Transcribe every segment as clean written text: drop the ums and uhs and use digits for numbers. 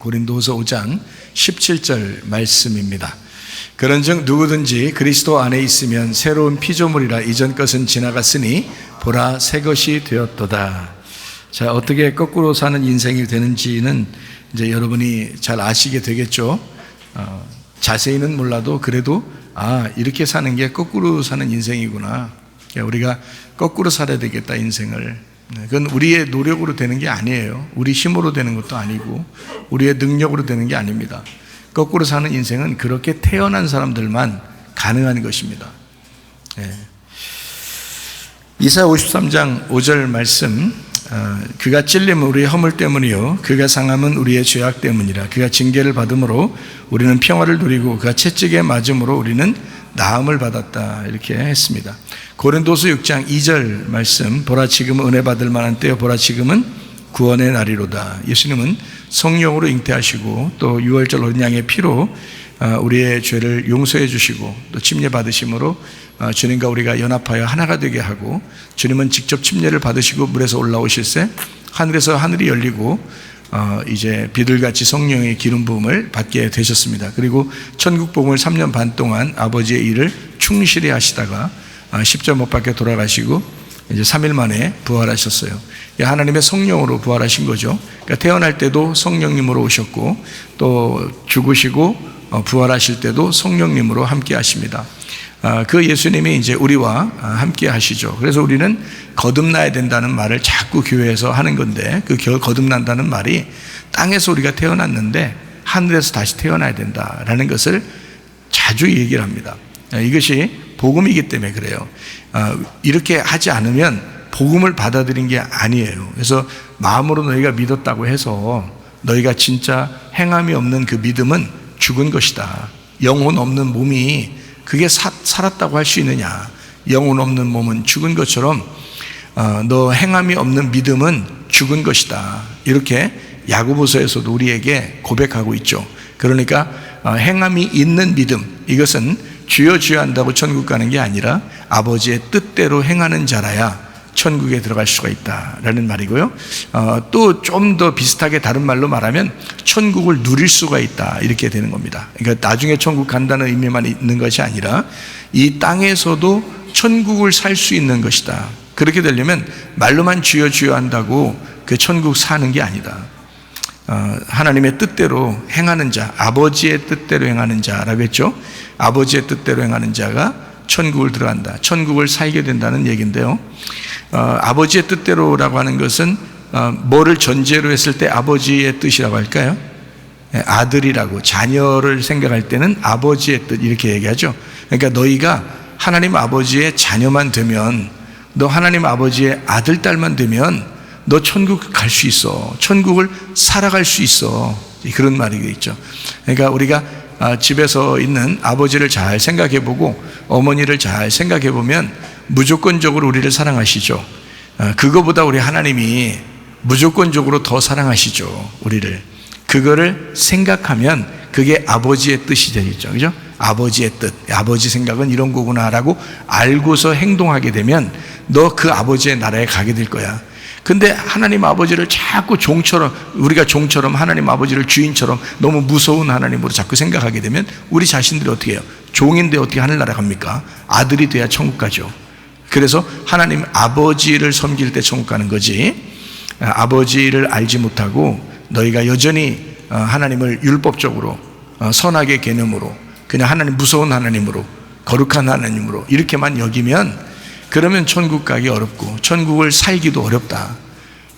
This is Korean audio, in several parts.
고린도후서 5장 17절 말씀입니다. 그런즉 누구든지 그리스도 안에 있으면 새로운 피조물이라 이전 것은 지나갔으니 보라 새 것이 되었도다. 자, 어떻게 거꾸로 사는 인생이 되는지는 이제 여러분이 잘 아시게 되겠죠. 자세히는 몰라도 그래도 이렇게 사는 게 거꾸로 사는 인생이구나. 우리가 거꾸로 살아야 되겠다 인생을. 그건 우리의 노력으로 되는 게 아니에요. 우리 힘으로 되는 것도 아니고 우리의 능력으로 되는 게 아닙니다. 거꾸로 사는 인생은 그렇게 태어난 사람들만 가능한 것입니다. 이사야 53장 5절 말씀, 그가 찔림은 우리의 허물 때문이요 그가 상함은 우리의 죄악 때문이라. 그가 징계를 받음으로 우리는 평화를 누리고 그가 채찍에 맞음으로 우리는 나음을 받았다. 이렇게 했습니다. 고린도서 6장 2절 말씀, 보라 지금은 은혜 받을 만한 때요 보라 지금은 구원의 날이로다. 예수님은 성령으로 잉태하시고 또 유월절 어린 양의 피로 우리의 죄를 용서해 주시고 또 침례 받으심으로 주님과 우리가 연합하여 하나가 되게 하고, 주님은 직접 침례를 받으시고 물에서 올라오실새 하늘에서 하늘이 열리고 이제 비둘같이 성령의 기름 부음을 받게 되셨습니다. 그리고 천국 복음을 3년 반 동안 아버지의 일을 충실히 하시다가 십자가 못 박혀 돌아가시고 이제 3일 만에 부활하셨어요. 하나님의 성령으로 부활하신 거죠. 그러니까 태어날 때도 성령님으로 오셨고 또 죽으시고 부활하실 때도 성령님으로 함께 하십니다. 그 예수님이 이제 우리와 함께 하시죠. 그래서 우리는 거듭나야 된다는 말을 자꾸 교회에서 하는 건데, 그 거듭난다는 말이 땅에서 우리가 태어났는데 하늘에서 다시 태어나야 된다라는 것을 자주 얘기를 합니다. 이것이 복음이기 때문에 그래요. 이렇게 하지 않으면 복음을 받아들인 게 아니에요. 그래서 마음으로 너희가 믿었다고 해서 너희가 진짜 행함이 없는 그 믿음은 죽은 것이다. 영혼 없는 몸이 그게 살았다고 할 수 있느냐. 영혼 없는 몸은 죽은 것처럼 너 행함이 없는 믿음은 죽은 것이다. 이렇게 야고보서에서도 우리에게 고백하고 있죠. 그러니까 행함이 있는 믿음, 이것은 주여 주여 한다고 천국 가는 게 아니라 아버지의 뜻대로 행하는 자라야 천국에 들어갈 수가 있다라는 말이고요. 또 좀 더 비슷하게 다른 말로 말하면 천국을 누릴 수가 있다, 이렇게 되는 겁니다. 그러니까 나중에 천국 간다는 의미만 있는 것이 아니라 이 땅에서도 천국을 살 수 있는 것이다. 그렇게 되려면 말로만 주여 주여 한다고 그 천국 사는 게 아니다. 하나님의 뜻대로 행하는 자, 아버지의 뜻대로 행하는 자라고 했죠. 아버지의 뜻대로 행하는 자가 천국을 들어간다, 천국을 살게 된다는 얘기인데요. 아버지의 뜻대로라고 하는 것은 뭐를 전제로 했을 때 아버지의 뜻이라고 할까요? 아들이라고, 자녀를 생각할 때는 아버지의 뜻 이렇게 얘기하죠. 그러니까 너희가 하나님 아버지의 자녀만 되면, 너 하나님 아버지의 아들 딸만 되면 너 천국 갈 수 있어, 천국을 살아갈 수 있어, 그런 말이겠죠. 그러니까 우리가 집에서 있는 아버지를 잘 생각해보고 어머니를 잘 생각해보면 무조건적으로 우리를 사랑하시죠. 그거보다 우리 하나님이 무조건적으로 더 사랑하시죠, 우리를. 그거를 생각하면 그게 아버지의 뜻이 되겠죠. 그죠? 아버지의 뜻, 아버지 생각은 이런 거구나라고 알고서 행동하게 되면 너 그 아버지의 나라에 가게 될 거야. 근데 하나님 아버지를 자꾸 종처럼, 우리가 종처럼 하나님 아버지를 주인처럼 너무 무서운 하나님으로 자꾸 생각하게 되면 우리 자신들이 어떻게 해요? 종인데 어떻게 하늘나라 갑니까? 아들이 돼야 천국 가죠. 그래서 하나님 아버지를 섬길 때 천국 가는 거지, 아버지를 알지 못하고 너희가 여전히 하나님을 율법적으로 선악의 개념으로 그냥 하나님 무서운 하나님으로, 거룩한 하나님으로 이렇게만 여기면, 그러면 천국 가기 어렵고 천국을 살기도 어렵다.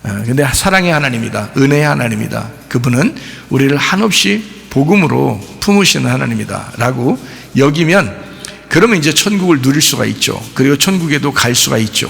근데 사랑의 하나님이다, 은혜의 하나님이다. 그분은 우리를 한없이 복음으로 품으시는 하나님이다 라고 여기면, 그러면 이제 천국을 누릴 수가 있죠. 그리고 천국에도 갈 수가 있죠.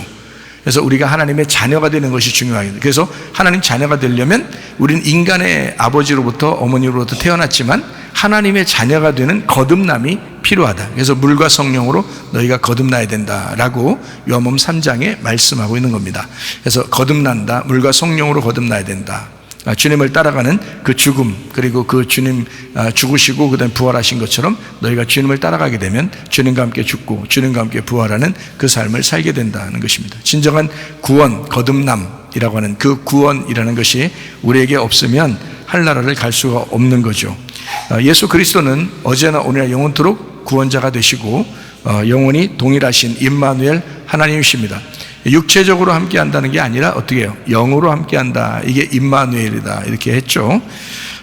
그래서 우리가 하나님의 자녀가 되는 것이 중요하겠다. 그래서 하나님 자녀가 되려면 우리는 인간의 아버지로부터, 어머니로부터 태어났지만 하나님의 자녀가 되는 거듭남이 필요하다. 그래서 물과 성령으로 너희가 거듭나야 된다라고 요한복음 3장에 말씀하고 있는 겁니다. 그래서 거듭난다, 물과 성령으로 거듭나야 된다. 주님을 따라가는 그 죽음, 그리고 그 주님 죽으시고 그 다음에 부활하신 것처럼 너희가 주님을 따라가게 되면 주님과 함께 죽고 주님과 함께 부활하는 그 삶을 살게 된다는 것입니다. 진정한 구원, 거듭남이라고 하는 그 구원이라는 것이 우리에게 없으면 나라를 갈 수가 없는 거죠. 예수 그리스도는 어제나 오늘나 영원토록 구원자가 되시고 영원히 동일하신 임마누엘 하나님이십니다. 육체적으로 함께 한다는 게 아니라 어떻게 해요? 영으로 함께 한다. 이게 임마누엘이다. 이렇게 했죠.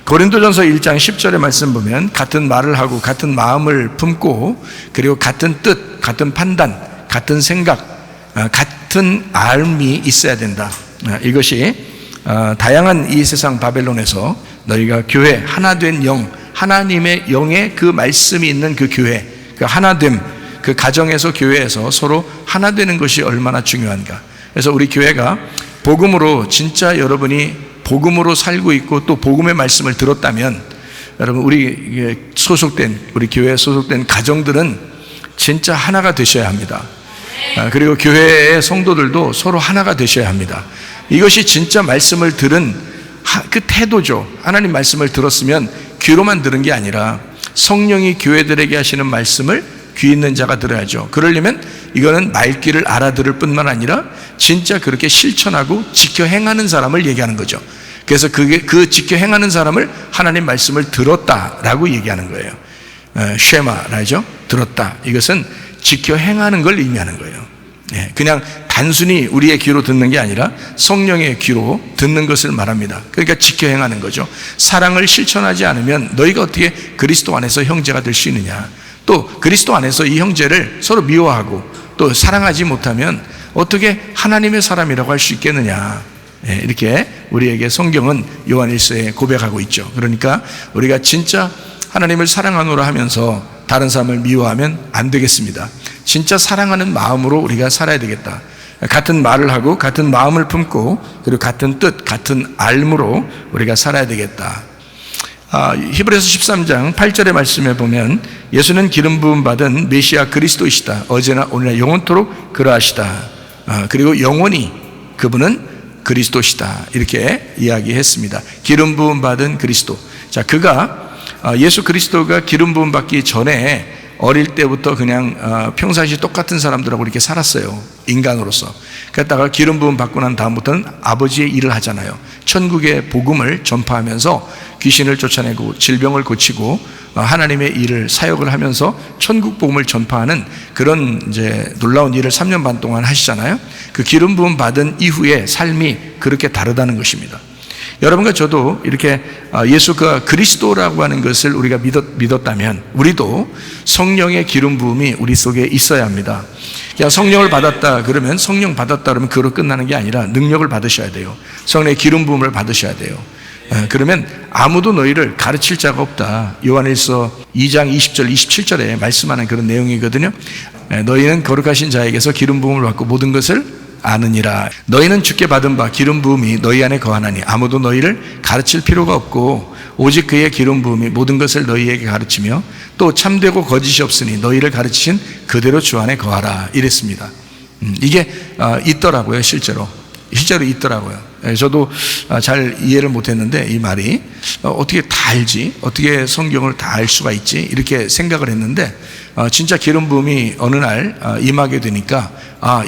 고린도전서 1장 10절의 말씀 보면 같은 말을 하고 같은 마음을 품고 그리고 같은 뜻, 같은 판단, 같은 생각, 같은 알미 있어야 된다. 이것이 다양한 이 세상 바벨론에서 너희가 교회 하나된 영, 하나님의 영의 그 말씀이 있는 그 교회, 그 하나됨, 그 가정에서 교회에서 서로 하나 되는 것이 얼마나 중요한가. 그래서 우리 교회가 복음으로 진짜 여러분이 복음으로 살고 있고 또 복음의 말씀을 들었다면 여러분 우리 소속된 우리 교회에 소속된 가정들은 진짜 하나가 되셔야 합니다. 그리고 교회의 성도들도 서로 하나가 되셔야 합니다. 이것이 진짜 말씀을 들은 그 태도죠. 하나님 말씀을 들었으면 귀로만 들은 게 아니라 성령이 교회들에게 하시는 말씀을 귀 있는 자가 들어야죠. 그러려면 이거는 말귀를 알아들을 뿐만 아니라 진짜 그렇게 실천하고 지켜 행하는 사람을 얘기하는 거죠. 그래서 그 지켜 행하는 사람을 하나님 말씀을 들었다라고 얘기하는 거예요. 쉐마라죠. 들었다. 이것은 지켜 행하는 걸 의미하는 거예요. 그냥 단순히 우리의 귀로 듣는 게 아니라 성령의 귀로 듣는 것을 말합니다. 그러니까 지켜 행하는 거죠. 사랑을 실천하지 않으면 너희가 어떻게 그리스도 안에서 형제가 될 수 있느냐. 또 그리스도 안에서 이 형제를 서로 미워하고 또 사랑하지 못하면 어떻게 하나님의 사람이라고 할 수 있겠느냐. 이렇게 우리에게 성경은 요한일서에 고백하고 있죠. 그러니까 우리가 진짜 하나님을 사랑하노라 하면서 다른 사람을 미워하면 안 되겠습니다. 진짜 사랑하는 마음으로 우리가 살아야 되겠다. 같은 말을 하고 같은 마음을 품고 그리고 같은 뜻, 같은 알므로 우리가 살아야 되겠다. 히브리서 13장 8절의 말씀에 보면 예수는 기름 부음 받은 메시아 그리스도이시다. 어제나 오늘나 영원토록 그러하시다. 그리고 영원히 그분은 그리스도시다. 이렇게 이야기했습니다. 기름 부음 받은 그리스도. 자, 예수 그리스도가 기름 부음 받기 전에 어릴 때부터 그냥 평상시 똑같은 사람들하고 이렇게 살았어요. 인간으로서. 그랬다가 기름 부음 받고 난 다음부터는 아버지의 일을 하잖아요. 천국의 복음을 전파하면서 귀신을 쫓아내고 질병을 고치고 하나님의 일을 사역을 하면서 천국 복음을 전파하는 그런 이제 놀라운 일을 3년 반 동안 하시잖아요. 그 기름 부음 받은 이후의 삶이 그렇게 다르다는 것입니다. 여러분과 저도 이렇게 예수가 그리스도라고 하는 것을 우리가 믿었다면 우리도 성령의 기름 부음이 우리 속에 있어야 합니다. 성령을 받았다 그러면 성령 받았다 그러면 그로 끝나는 게 아니라 능력을 받으셔야 돼요. 성령의 기름 부음을 받으셔야 돼요. 그러면 아무도 너희를 가르칠 자가 없다. 요한일서 2장 20절 27절에 말씀하는 그런 내용이거든요. 너희는 거룩하신 자에게서 기름 부음을 받고 모든 것을 아느니라. 너희는 주께 받은 바 기름 부음이 너희 안에 거하나니 아무도 너희를 가르칠 필요가 없고 오직 그의 기름 부음이 모든 것을 너희에게 가르치며 또 참되고 거짓이 없으니 너희를 가르치신 그대로 주 안에 거하라. 이랬습니다. 이게 있더라고요. 실제로 있더라고요. 저도 잘 이해를 못했는데 이 말이 어떻게 다 알지? 어떻게 성경을 다 알 수가 있지? 이렇게 생각을 했는데 진짜 기름 부음이 어느 날 임하게 되니까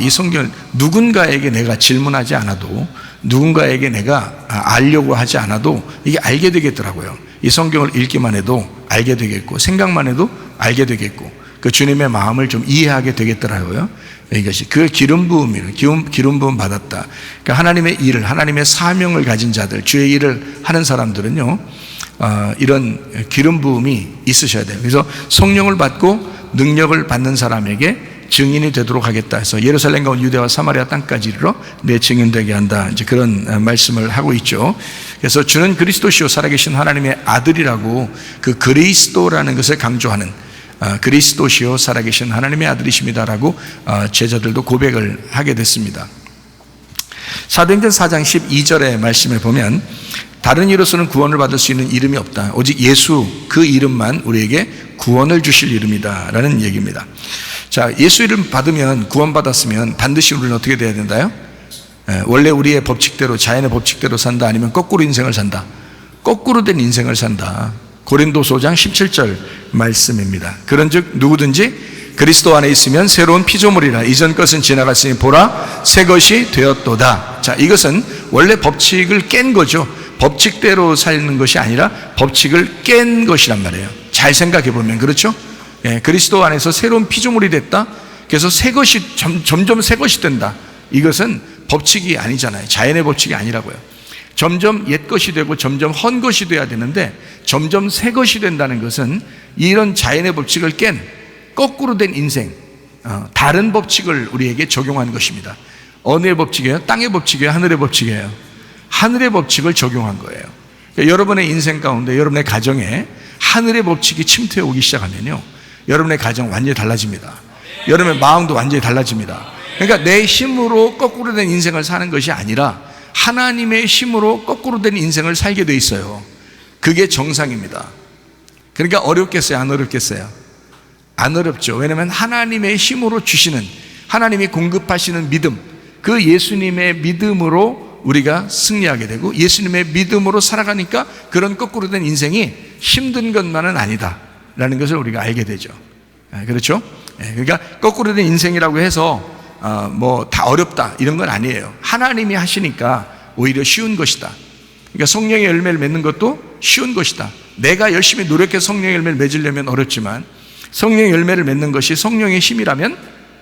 이 성경을 누군가에게 내가 질문하지 않아도 누군가에게 내가 알려고 하지 않아도 이게 알게 되겠더라고요. 이 성경을 읽기만 해도 알게 되겠고 생각만 해도 알게 되겠고 그 주님의 마음을 좀 이해하게 되겠더라고요. 이것이 그 기름 부음이에요. 기름 부음 받았다. 그러니까 하나님의 일을, 하나님의 사명을 가진 자들, 주의 일을 하는 사람들은요, 이런 기름 부음이 있으셔야 돼요. 그래서 성령을 받고 능력을 받는 사람에게 증인이 되도록 하겠다 해서 예루살렘과 유대와 사마리아 땅까지 이르러 내 증인 되게 한다. 이제 그런 말씀을 하고 있죠. 그래서 주는 그리스도시요 살아계신 하나님의 아들이라고 그 그리스도라는 것을 강조하는 그리스도시요 살아계신 하나님의 아들이십니다라고 제자들도 고백을 하게 됐습니다. 사도행전 4장 12절의 말씀을 보면 다른 이로서는 구원을 받을 수 있는 이름이 없다. 오직 예수 그 이름만 우리에게 구원을 주실 이름이다 라는 얘기입니다. 자, 예수 이름 받으면 구원받았으면 반드시 우리는 어떻게 돼야 된다요? 원래 우리의 법칙대로 자연의 법칙대로 산다 아니면 거꾸로 인생을 산다. 거꾸로 된 인생을 산다. 고린도서 5장 17절 말씀입니다. 그런즉 누구든지 그리스도 안에 있으면 새로운 피조물이라 이전 것은 지나갔으니 보라 새 것이 되었도다. 자, 이것은 원래 법칙을 깬 거죠. 법칙대로 사는 것이 아니라 법칙을 깬 것이란 말이에요. 잘 생각해 보면 그렇죠? 예, 그리스도 안에서 새로운 피조물이 됐다. 그래서 새 것이 점점 새 것이 된다. 이것은 법칙이 아니잖아요. 자연의 법칙이 아니라고요. 점점 옛 것이 되고 점점 헌 것이 돼야 되는데 점점 새 것이 된다는 것은 이런 자연의 법칙을 깬 거꾸로 된 인생, 다른 법칙을 우리에게 적용한 것입니다. 어느의 법칙이에요? 땅의 법칙이에요? 하늘의 법칙이에요? 하늘의 법칙을 적용한 거예요. 그러니까 여러분의 인생 가운데, 여러분의 가정에 하늘의 법칙이 침투해 오기 시작하면요, 여러분의 가정 완전히 달라집니다. 여러분의 마음도 완전히 달라집니다. 그러니까 내 힘으로 거꾸로 된 인생을 사는 것이 아니라 하나님의 힘으로 거꾸로 된 인생을 살게 돼 있어요. 그게 정상입니다. 그러니까 어렵겠어요? 안 어렵겠어요? 안 어렵죠. 왜냐하면 하나님의 힘으로 주시는, 하나님이 공급하시는 믿음, 그 예수님의 믿음으로 우리가 승리하게 되고 예수님의 믿음으로 살아가니까 그런 거꾸로 된 인생이 힘든 것만은 아니다 라는 것을 우리가 알게 되죠. 그렇죠? 그러니까 거꾸로 된 인생이라고 해서 뭐 다 어렵다 이런 건 아니에요. 하나님이 하시니까 오히려 쉬운 것이다. 그러니까 성령의 열매를 맺는 것도 쉬운 것이다. 내가 열심히 노력해서 성령의 열매를 맺으려면 어렵지만 성령의 열매를 맺는 것이 성령의 힘이라면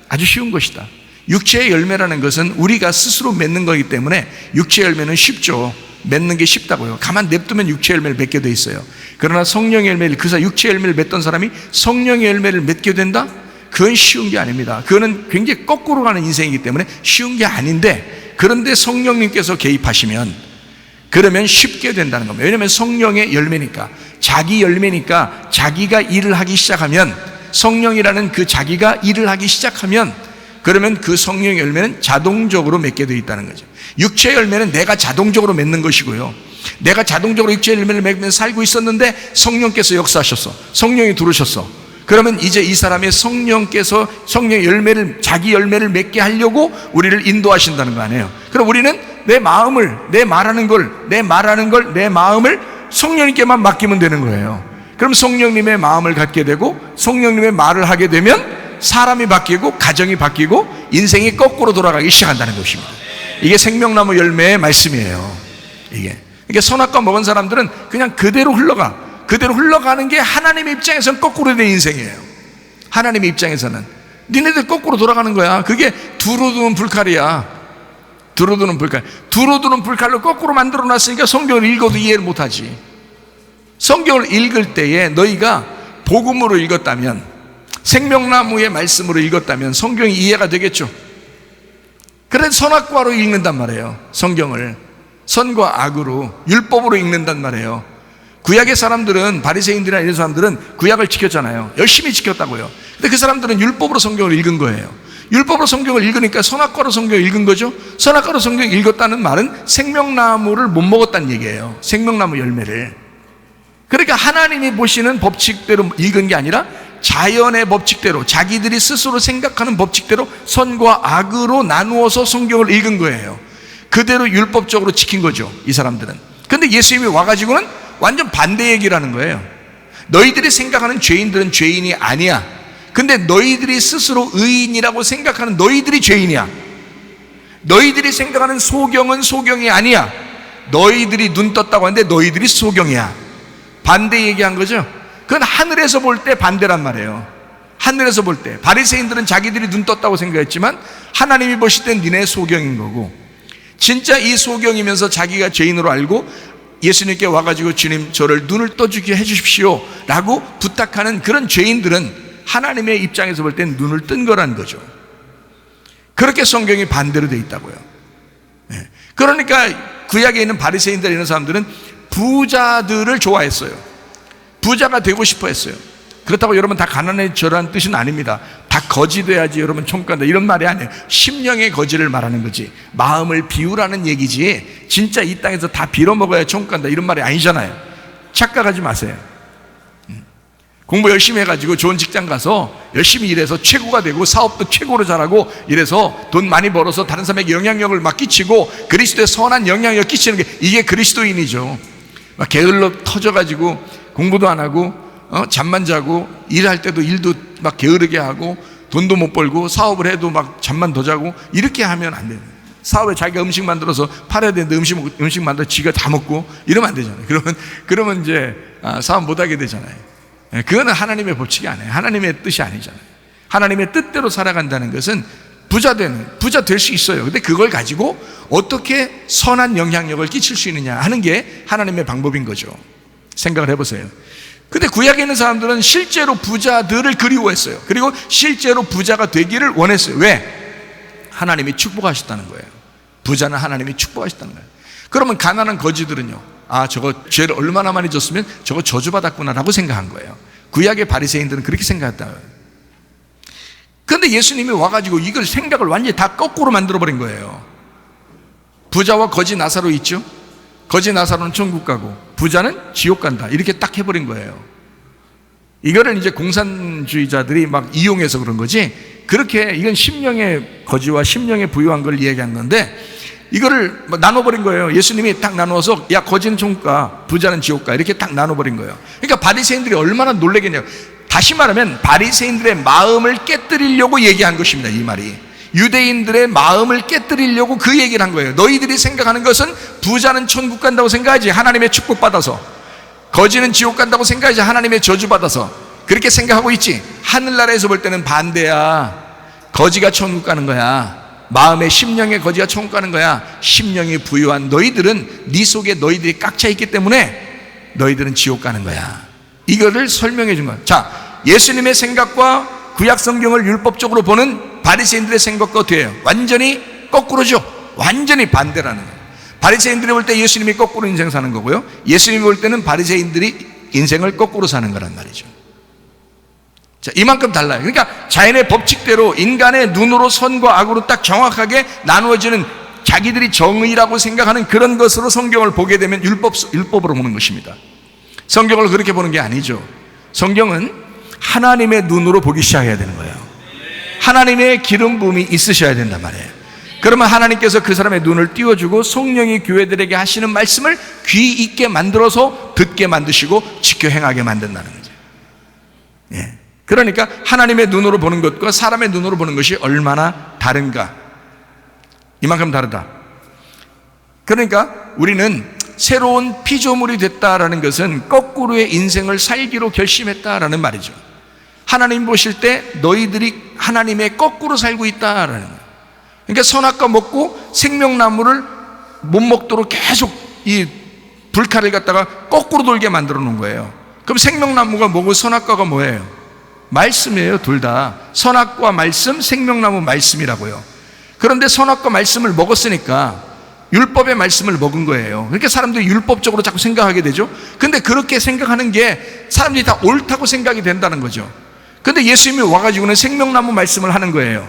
아주 쉬운 것이다. 육체의 열매라는 것은 우리가 스스로 맺는 거기 때문에 육체의 열매는 쉽죠. 맺는 게 쉽다고요. 가만 냅두면 육체의 열매를 맺게 돼 있어요. 그러나 성령의 열매를, 그사 육체의 열매를 맺던 사람이 성령의 열매를 맺게 된다? 그건 쉬운 게 아닙니다. 그거는 굉장히 거꾸로 가는 인생이기 때문에 쉬운 게 아닌데, 그런데 성령님께서 개입하시면 그러면 쉽게 된다는 겁니다. 왜냐하면 성령의 열매니까, 자기 열매니까 자기가 일을 하기 시작하면, 성령이라는 그 자기가 일을 하기 시작하면 그러면 그 성령의 열매는 자동적으로 맺게 되어 있다는 거죠. 육체의 열매는 내가 자동적으로 맺는 것이고요, 내가 자동적으로 육체의 열매를 맺으면서 살고 있었는데 성령께서 역사하셨어. 성령이 들어오셨어. 그러면 이제 이 사람의 성령께서 성령의 열매를, 자기 열매를 맺게 하려고 우리를 인도하신다는 거 아니에요. 그럼 우리는 내 마음을, 내 말하는 걸, 내 마음을 성령님께만 맡기면 되는 거예요. 그럼 성령님의 마음을 갖게 되고 성령님의 말을 하게 되면 사람이 바뀌고 가정이 바뀌고 인생이 거꾸로 돌아가기 시작한다는 것입니다. 이게 생명나무 열매의 말씀이에요. 이게 선악과 먹은 사람들은 그냥 그대로 흘러가는 게 하나님의 입장에서는 거꾸로 된 인생이에요. 하나님의 입장에서는 니네들 거꾸로 돌아가는 거야. 그게 두루두는 불칼이야. 두루두는 불칼로 거꾸로 만들어 놨으니까 성경을 읽어도 이해를 못하지. 성경을 읽을 때에 너희가 복음으로 읽었다면, 생명나무의 말씀으로 읽었다면 성경이 이해가 되겠죠. 그래서 선악과로 읽는단 말이에요. 성경을 선과 악으로, 율법으로 읽는단 말이에요. 구약의 사람들은, 바리새인들이나 이런 사람들은 구약을 지켰잖아요. 열심히 지켰다고요. 근데 그 사람들은 율법으로 성경을 읽은 거예요. 율법으로 성경을 읽으니까 선악과로 성경을 읽은 거죠. 선악과로 성경을 읽었다는 말은 생명나무를 못 먹었다는 얘기예요. 생명나무 열매를. 그러니까 하나님이 보시는 법칙대로 읽은 게 아니라 자연의 법칙대로, 자기들이 스스로 생각하는 법칙대로 선과 악으로 나누어서 성경을 읽은 거예요. 그대로 율법적으로 지킨 거죠, 이 사람들은. 근데 예수님이 와가지고는 완전 반대 얘기를 하는 거예요. 너희들이 생각하는 죄인들은 죄인이 아니야. 근데 너희들이 스스로 의인이라고 생각하는 너희들이 죄인이야. 너희들이 생각하는 소경은 소경이 아니야. 너희들이 눈 떴다고 하는데 너희들이 소경이야. 반대 얘기한 거죠. 그건 하늘에서 볼 때 반대란 말이에요. 하늘에서 볼 때 바리새인들은 자기들이 눈 떴다고 생각했지만 하나님이 보실 땐 니네 소경인 거고, 진짜 이 소경이면서 자기가 죄인으로 알고 예수님께 와가지고 주님 저를 눈을 떠주게 해주십시오 라고 부탁하는 그런 죄인들은 하나님의 입장에서 볼 땐 눈을 뜬 거란 거죠. 그렇게 성경이 반대로 돼 있다고요. 그러니까 구약에 있는 바리새인들 이런 사람들은 부자들을 좋아했어요. 부자가 되고 싶어 했어요. 그렇다고 여러분 다 가난해져라는 뜻은 아닙니다. 다 거지 돼야지 여러분 총간다 이런 말이 아니에요. 심령의 거지를 말하는 거지, 마음을 비우라는 얘기지, 진짜 이 땅에서 다 빌어먹어야 총간다 이런 말이 아니잖아요. 착각하지 마세요. 공부 열심히 해가지고 좋은 직장 가서 열심히 일해서 최고가 되고 사업도 최고로 잘하고 이래서 돈 많이 벌어서 다른 사람에게 영향력을 막 끼치고 그리스도의 선한 영향력을 끼치는 게, 이게 그리스도인이죠. 막 게을러 터져가지고 공부도 안 하고 잠만 자고 일할 때도 일도 막 게으르게 하고 돈도 못 벌고 사업을 해도 막 잠만 더 자고 이렇게 하면 안 돼요. 사업에 자기가 음식 만들어서 팔아야 되는데 음식 만들어 지가 다 먹고 이러면 안 되잖아요. 그러면 이제 사업 못 하게 되잖아요. 그거는 하나님의 법칙이 아니에요. 하나님의 뜻이 아니잖아요. 하나님의 뜻대로 살아간다는 것은 부자 될 수 있어요. 근데 그걸 가지고 어떻게 선한 영향력을 끼칠 수 있느냐 하는 게 하나님의 방법인 거죠. 생각을 해보세요. 근데 구약에 있는 사람들은 실제로 부자들을 그리워했어요. 그리고 실제로 부자가 되기를 원했어요. 왜? 하나님이 축복하셨다는 거예요. 부자는 하나님이 축복하셨다는 거예요. 그러면 가난한 거지들은요, 저거 죄를 얼마나 많이 졌으면 저거 저주받았구나 라고 생각한 거예요. 구약의 바리새인들은 그렇게 생각했다. 그런데 예수님이 와가지고 이걸 생각을 완전히 다 거꾸로 만들어버린 거예요. 부자와 거지 나사로 있죠? 거지 나사로는 천국 가고 부자는 지옥 간다, 이렇게 딱 해버린 거예요. 이거를 이제 공산주의자들이 막 이용해서 그런 거지, 그렇게 이건 심령의 거지와 심령의 부유한 걸 이야기한 건데, 이거를 나눠버린 거예요. 예수님이 딱 나누어서 야, 거지는 천국 가, 부자는 지옥 가, 이렇게 딱 나눠버린 거예요. 그러니까 바리새인들이 얼마나 놀라겠냐고. 다시 말하면 바리새인들의 마음을 깨뜨리려고 얘기한 것입니다. 이 말이 유대인들의 마음을 깨뜨리려고 그 얘기를 한 거예요. 너희들이 생각하는 것은 부자는 천국 간다고 생각하지 하나님의 축복받아서, 거지는 지옥 간다고 생각하지 하나님의 저주받아서, 그렇게 생각하고 있지. 하늘나라에서 볼 때는 반대야. 거지가 천국 가는 거야. 마음의 심령의 거지가 천국 가는 거야. 심령이 부유한 너희들은 네 속에 너희들이 깍차 있기 때문에 너희들은 지옥 가는 거야. 이거를 설명해 준 거야. 자, 예수님의 생각과 구약 성경을 율법적으로 보는 바리새인들의 생각과 어떻게 해요? 완전히 거꾸로죠. 완전히 반대라는 거예요. 바리새인들이 볼 때 예수님이 거꾸로 인생 사는 거고요, 예수님이 볼 때는 바리새인들이 인생을 거꾸로 사는 거란 말이죠. 자, 이만큼 달라요. 그러니까 자연의 법칙대로 인간의 눈으로 선과 악으로 딱 정확하게 나누어지는, 자기들이 정의라고 생각하는 그런 것으로 성경을 보게 되면 율법으로 보는 것입니다. 성경을 그렇게 보는 게 아니죠. 성경은 하나님의 눈으로 보기 시작해야 되는 거예요. 하나님의 기름 부음이 있으셔야 된단 말이에요. 그러면 하나님께서 그 사람의 눈을 띄워주고 성령이 교회들에게 하시는 말씀을 귀 있게 만들어서 듣게 만드시고 지켜 행하게 만든다는 거죠. 예. 그러니까 하나님의 눈으로 보는 것과 사람의 눈으로 보는 것이 얼마나 다른가. 이만큼 다르다. 그러니까 우리는 새로운 피조물이 됐다라는 것은 거꾸로의 인생을 살기로 결심했다라는 말이죠. 하나님 보실 때 너희들이 하나님의 거꾸로 살고 있다라는 거예요. 그러니까 선악과 먹고 생명나무를 못 먹도록 계속 이 불칼을 갖다가 거꾸로 돌게 만들어 놓은 거예요. 그럼 생명나무가 뭐고 선악과가 뭐예요? 말씀이에요. 둘 다 선악과 말씀, 생명나무 말씀이라고요. 그런데 선악과 말씀을 먹었으니까 율법의 말씀을 먹은 거예요. 그러니까 사람들이 율법적으로 자꾸 생각하게 되죠. 근데 그렇게 생각하는 게 사람들이 다 옳다고 생각이 된다는 거죠. 근데 예수님이 와가지고는 생명나무 말씀을 하는 거예요.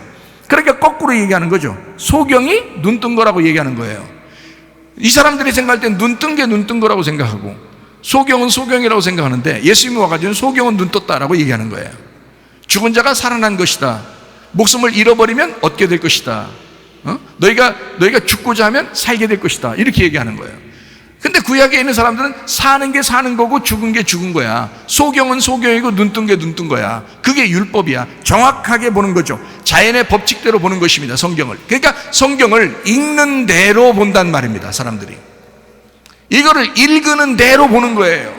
그러니까 거꾸로 얘기하는 거죠. 소경이 눈 뜬 거라고 얘기하는 거예요. 이 사람들이 생각할 땐 눈 뜬 게 눈 뜬 거라고 생각하고 소경은 소경이라고 생각하는데, 예수님이 와가지고는 소경은 눈 떴다라고 얘기하는 거예요. 죽은 자가 살아난 것이다. 목숨을 잃어버리면 얻게 될 것이다. 너희가 죽고자 하면 살게 될 것이다. 이렇게 얘기하는 거예요. 근데 구약에 있는 사람들은 사는 게 사는 거고 죽은 게 죽은 거야. 소경은 소경이고 눈 뜬 게 눈 뜬 거야. 그게 율법이야. 정확하게 보는 거죠. 자연의 법칙대로 보는 것입니다. 성경을. 그러니까 성경을 읽는 대로 본단 말입니다. 사람들이 이거를 읽는 대로 보는 거예요.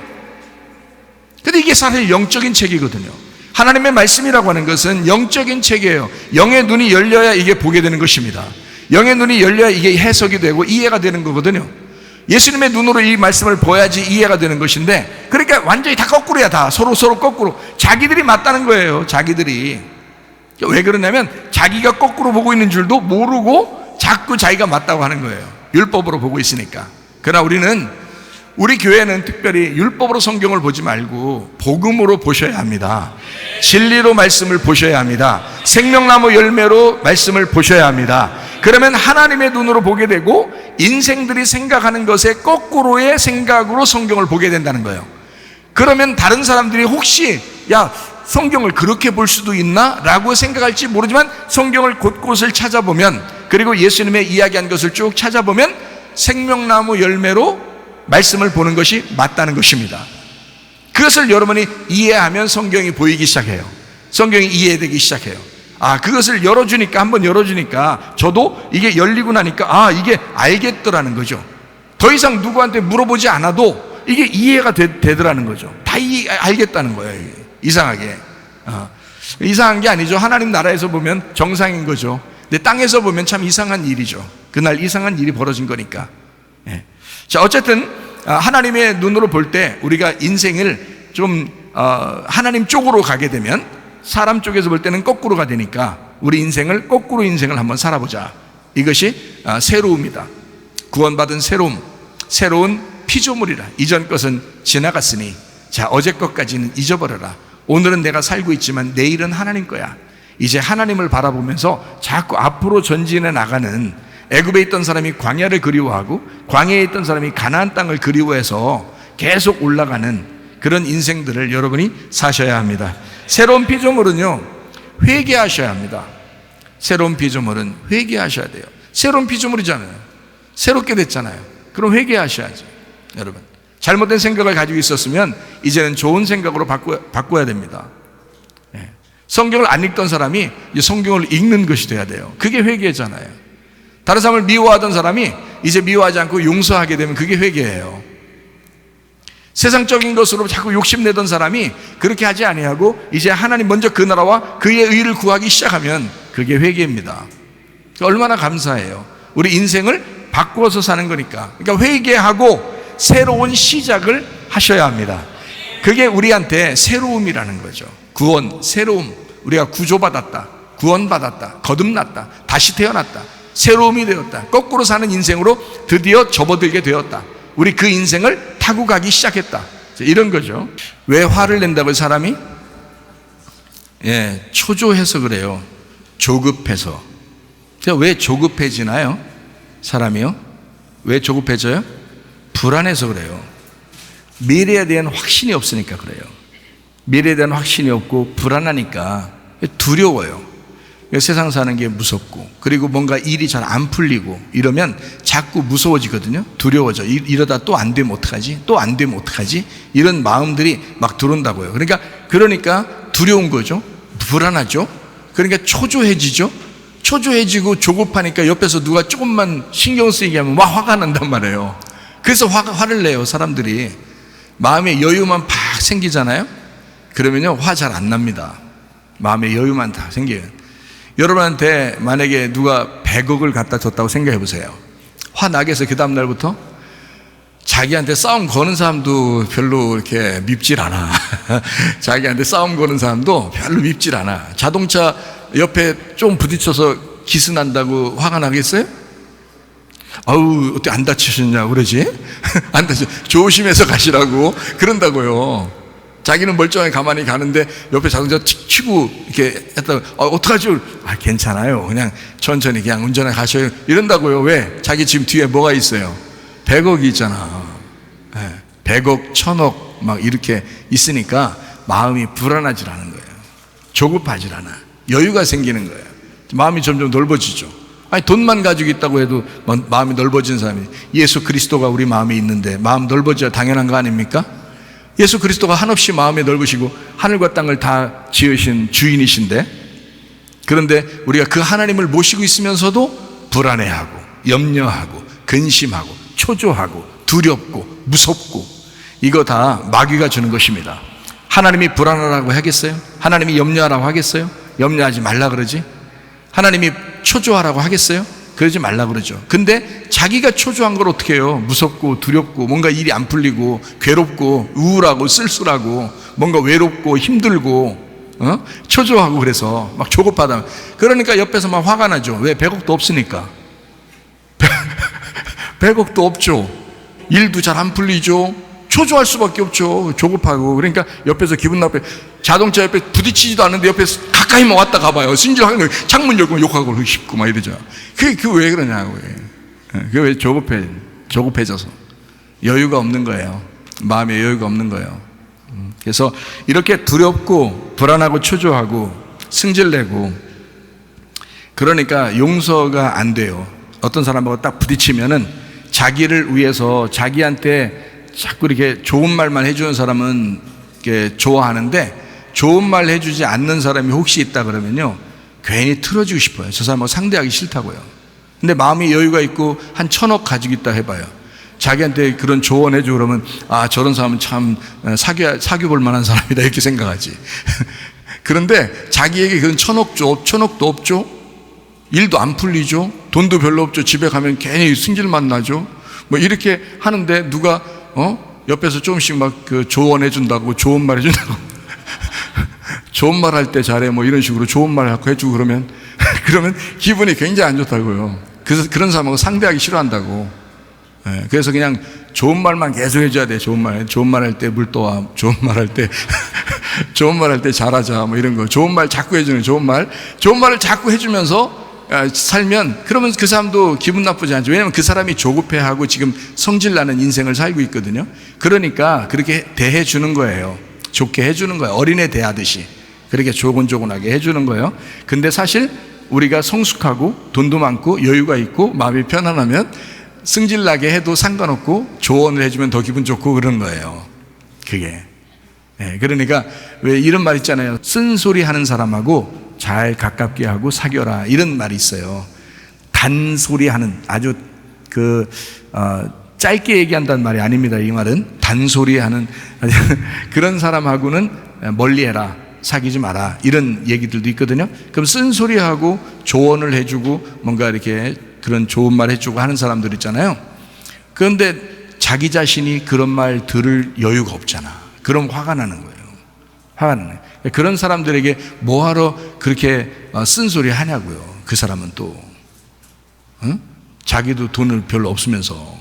근데 이게 사실 영적인 책이거든요. 하나님의 말씀이라고 하는 것은 영적인 책이에요. 영의 눈이 열려야 이게 보게 되는 것입니다. 영의 눈이 열려야 이게 해석이 되고 이해가 되는 거거든요. 예수님의 눈으로 이 말씀을 보야지 이해가 되는 것인데, 그러니까 완전히 다 거꾸로야. 다 서로 거꾸로. 자기들이 맞다는 거예요. 자기들이. 왜 그러냐면 자기가 거꾸로 보고 있는 줄도 모르고 자꾸 자기가 맞다고 하는 거예요. 율법으로 보고 있으니까. 그러나 우리 교회는 특별히 율법으로 성경을 보지 말고 복음으로 보셔야 합니다. 진리로 말씀을 보셔야 합니다. 생명나무 열매로 말씀을 보셔야 합니다. 그러면 하나님의 눈으로 보게 되고 인생들이 생각하는 것의 거꾸로의 생각으로 성경을 보게 된다는 거예요. 그러면 다른 사람들이 혹시 야, 성경을 그렇게 볼 수도 있나? 라고 생각할지 모르지만 성경을 곳곳을 찾아보면, 그리고 예수님의 이야기한 것을 쭉 찾아보면 생명나무 열매로 말씀을 보는 것이 맞다는 것입니다. 그것을 여러분이 이해하면 성경이 보이기 시작해요. 성경이 이해되기 시작해요. 그것을 열어주니까, 한번 열어주니까 저도 이게 열리고 나니까 이게 알겠더라는 거죠. 더 이상 누구한테 물어보지 않아도 이게 이해가 되더라는 거죠. 다 알겠다는 거예요. 이게. 이상하게. 이상한 게 아니죠. 하나님 나라에서 보면 정상인 거죠. 근데 땅에서 보면 참 이상한 일이죠. 그날 이상한 일이 벌어진 거니까. 예. 자, 어쨌든 하나님의 눈으로 볼 때 우리가 인생을 좀 하나님 쪽으로 가게 되면 사람 쪽에서 볼 때는 거꾸로가 되니까 우리 인생을 거꾸로 인생을 한번 살아보자. 이것이 새로움이다. 구원받은 새로운 피조물이라. 이전 것은 지나갔으니 자, 어제 것까지는 잊어버려라. 오늘은 내가 살고 있지만 내일은 하나님 거야. 이제 하나님을 바라보면서 자꾸 앞으로 전진해 나가는, 애굽에 있던 사람이 광야를 그리워하고 광야에 있던 사람이 가나안 땅을 그리워해서 계속 올라가는 그런 인생들을 여러분이 사셔야 합니다. 새로운 피조물은요, 회개하셔야 합니다. 새로운 피조물은 회개하셔야 돼요. 새로운 피조물이잖아요. 새롭게 됐잖아요. 그럼 회개하셔야죠. 여러분, 잘못된 생각을 가지고 있었으면 이제는 좋은 생각으로 바꿔야 됩니다. 성경을 안 읽던 사람이 이제 성경을 읽는 것이 돼야 돼요. 그게 회개잖아요. 다른 사람을 미워하던 사람이 이제 미워하지 않고 용서하게 되면 그게 회개예요. 세상적인 것으로 자꾸 욕심내던 사람이 그렇게 하지 아니하고 이제 하나님 먼저 그 나라와 그의 의를 구하기 시작하면 그게 회개입니다. 얼마나 감사해요. 우리 인생을 바꾸어서 사는 거니까. 그러니까 회개하고 새로운 시작을 하셔야 합니다. 그게 우리한테 새로움이라는 거죠. 구원, 새로움. 우리가 구조받았다, 구원받았다, 거듭났다, 다시 태어났다, 새로움이 되었다, 거꾸로 사는 인생으로 드디어 접어들게 되었다. 우리 그 인생을 타고 가기 시작했다. 이런 거죠. 왜 화를 낸다고요, 사람이? 초조해서 그래요. 조급해서. 왜 조급해지나요? 사람이요? 왜 조급해져요? 불안해서 그래요. 미래에 대한 확신이 없으니까 그래요. 미래에 대한 확신이 없고 불안하니까 두려워요. 세상 사는 게 무섭고, 그리고 뭔가 일이 잘 안 풀리고 이러면 자꾸 무서워지거든요. 두려워져. 이러다 또 안 되면 어떡하지? 또 안 되면 어떡하지? 이런 마음들이 막 들어온다고요. 그러니까 두려운 거죠. 불안하죠. 그러니까 초조해지죠. 초조해지고 조급하니까 옆에서 누가 조금만 신경 쓰이게 하면 막 화가 난단 말이에요. 그래서 화를 내요, 사람들이. 마음에 여유만 팍 생기잖아요. 그러면요, 화 잘 안 납니다. 마음에 여유만 다 생겨요. 여러분한테 만약에 누가 100억을 갖다 줬다고 생각해 보세요. 화 나게 해서 그 다음 날부터 자기한테 싸움 거는 사람도 별로 이렇게 밉질 않아. 자기한테 싸움 거는 사람도 별로 밉질 않아. 자동차 옆에 좀 부딪혀서 기스 난다고 화가 나겠어요? 아우, 어떻게 안 다치셨냐고 그러지? 안 다치, 조심해서 가시라고 그런다고요. 자기는 멀쩡하게 가만히 가는데 옆에 자동차 치고 이렇게 했다가 어떡하지? 괜찮아요. 그냥 천천히 그냥 운전해 가셔요. 이런다고요. 왜? 자기 지금 뒤에 뭐가 있어요? 100억이 있잖아. 100억, 1000억 막 이렇게 있으니까 마음이 불안하질 않은 거예요. 조급하질 않아. 여유가 생기는 거예요. 마음이 점점 넓어지죠. 돈만 가지고 있다고 해도 마음이 넓어진 사람이, 예수 그리스도가 우리 마음에 있는데 마음 넓어져야 당연한 거 아닙니까? 예수 그리스도가 한없이 마음에 넓으시고 하늘과 땅을 다 지으신 주인이신데, 그런데 우리가 그 하나님을 모시고 있으면서도 불안해하고 염려하고 근심하고 초조하고 두렵고 무섭고, 이거 다 마귀가 주는 것입니다. 하나님이 불안하라고 하겠어요? 하나님이 염려하라고 하겠어요? 염려하지 말라 그러지? 하나님이 초조하라고 하겠어요? 그러지 말라 그러죠. 근데 자기가 초조한 걸 어떻게 해요? 무섭고 두렵고 뭔가 일이 안 풀리고 괴롭고 우울하고 쓸쓸하고 뭔가 외롭고 힘들고 초조하고, 그래서 막 조급하다. 그러니까 옆에서 막 화가 나죠. 왜? 100억도 없으니까. 100억도 없죠. 일도 잘 안 풀리죠. 초조할 수밖에 없죠. 조급하고. 그러니까 옆에서 기분 나쁘게, 자동차 옆에 부딪히지도 않는데 옆에서 가까이만 왔다 가봐요. 심지어 창문 열고 욕하고 싶고 막 이러죠. 그게 왜 그러냐고. 그게 왜 조급해져서 여유가 없는 거예요. 마음에 여유가 없는 거예요. 그래서 이렇게 두렵고 불안하고 초조하고 승질내고, 그러니까 용서가 안 돼요. 어떤 사람하고 딱 부딪히면은 자기를 위해서 자기한테 자꾸 이렇게 좋은 말만 해주는 사람은 이렇게 좋아하는데, 좋은 말 해주지 않는 사람이 혹시 있다 그러면요, 괜히 틀어지고 싶어요. 저 사람하고 상대하기 싫다고요. 근데 마음에 여유가 있고 한 1,000억 가지고 있다 해봐요. 자기한테 그런 조언해주고 그러면 아, 저런 사람은 참 사귀어볼 만한 사람이다 이렇게 생각하지. 그런데 자기에게 그런 1,000억도 없죠. 일도 안 풀리죠. 돈도 별로 없죠. 집에 가면 괜히 승질만 나죠. 뭐 이렇게 하는데 누가 옆에서 조금씩 막 그 조언해 준다고, 좋은 말 해준다고 좋은 말 할 때 잘해 뭐 이런 식으로 좋은 말 해주고 그러면 기분이 굉장히 안 좋다고요. 그래서 그런 사람하고 상대하기 싫어한다고. 그래서 그냥 좋은 말만 계속 해줘야 돼. 좋은 말 할 때 물 떠와. 좋은 말 할 때 좋은 말 할 때 잘하자 뭐 이런 거. 좋은 말 자꾸 해주는 좋은 말을 자꾸 해주면서 살면 그러면 그 사람도 기분 나쁘지 않죠. 왜냐하면 그 사람이 조급해하고 지금 성질나는 인생을 살고 있거든요. 그러니까 그렇게 대해주는 거예요. 좋게 해주는 거예요. 어린애 대하듯이 그렇게 조곤조곤하게 해주는 거예요. 근데 사실 우리가 성숙하고 돈도 많고 여유가 있고 마음이 편안하면 승질나게 해도 상관없고 조언을 해주면 더 기분 좋고 그런 거예요. 그게. 그러니까 왜 이런 말 있잖아요. 쓴소리 하는 사람하고 잘 가깝게 하고 사귀어라 이런 말이 있어요. 단소리 하는 아주 짧게 얘기한다는 말이 아닙니다. 이 말은 단소리 하는 그런 사람하고는 멀리해라, 사귀지 마라 이런 얘기들도 있거든요. 그럼 쓴소리하고 조언을 해주고 뭔가 이렇게 그런 좋은 말 해주고 하는 사람들 있잖아요. 그런데 자기 자신이 그런 말 들을 여유가 없잖아. 그럼 화가 나는 거예요. 화가 나는 거예요. 그런 사람들에게 뭐하러 그렇게 쓴소리 하냐고요. 그 사람은 또 자기도 돈을 별로 없으면서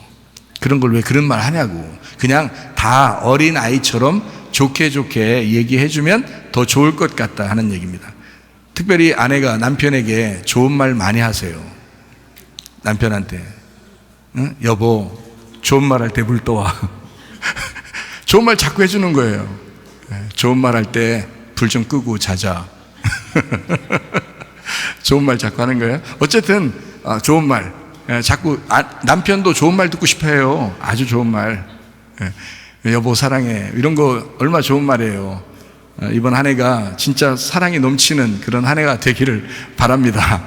그런 걸 왜 그런 말 하냐고. 그냥 다 어린 아이처럼 좋게 얘기해주면 더 좋을 것 같다 하는 얘기입니다. 특별히 아내가 남편에게 좋은 말 많이 하세요. 남편한테 여보 좋은 말 할 때 물 떠와. 좋은 말 자꾸 해주는 거예요. 좋은 말 할 때 불 좀 끄고 자자. 좋은 말 자꾸 하는 거예요. 어쨌든 좋은 말 자꾸 남편도 좋은 말 듣고 싶어 해요. 아주 좋은 말. 여보 사랑해 이런 거 얼마나 좋은 말이에요. 이번 한 해가 진짜 사랑이 넘치는 그런 한 해가 되기를 바랍니다.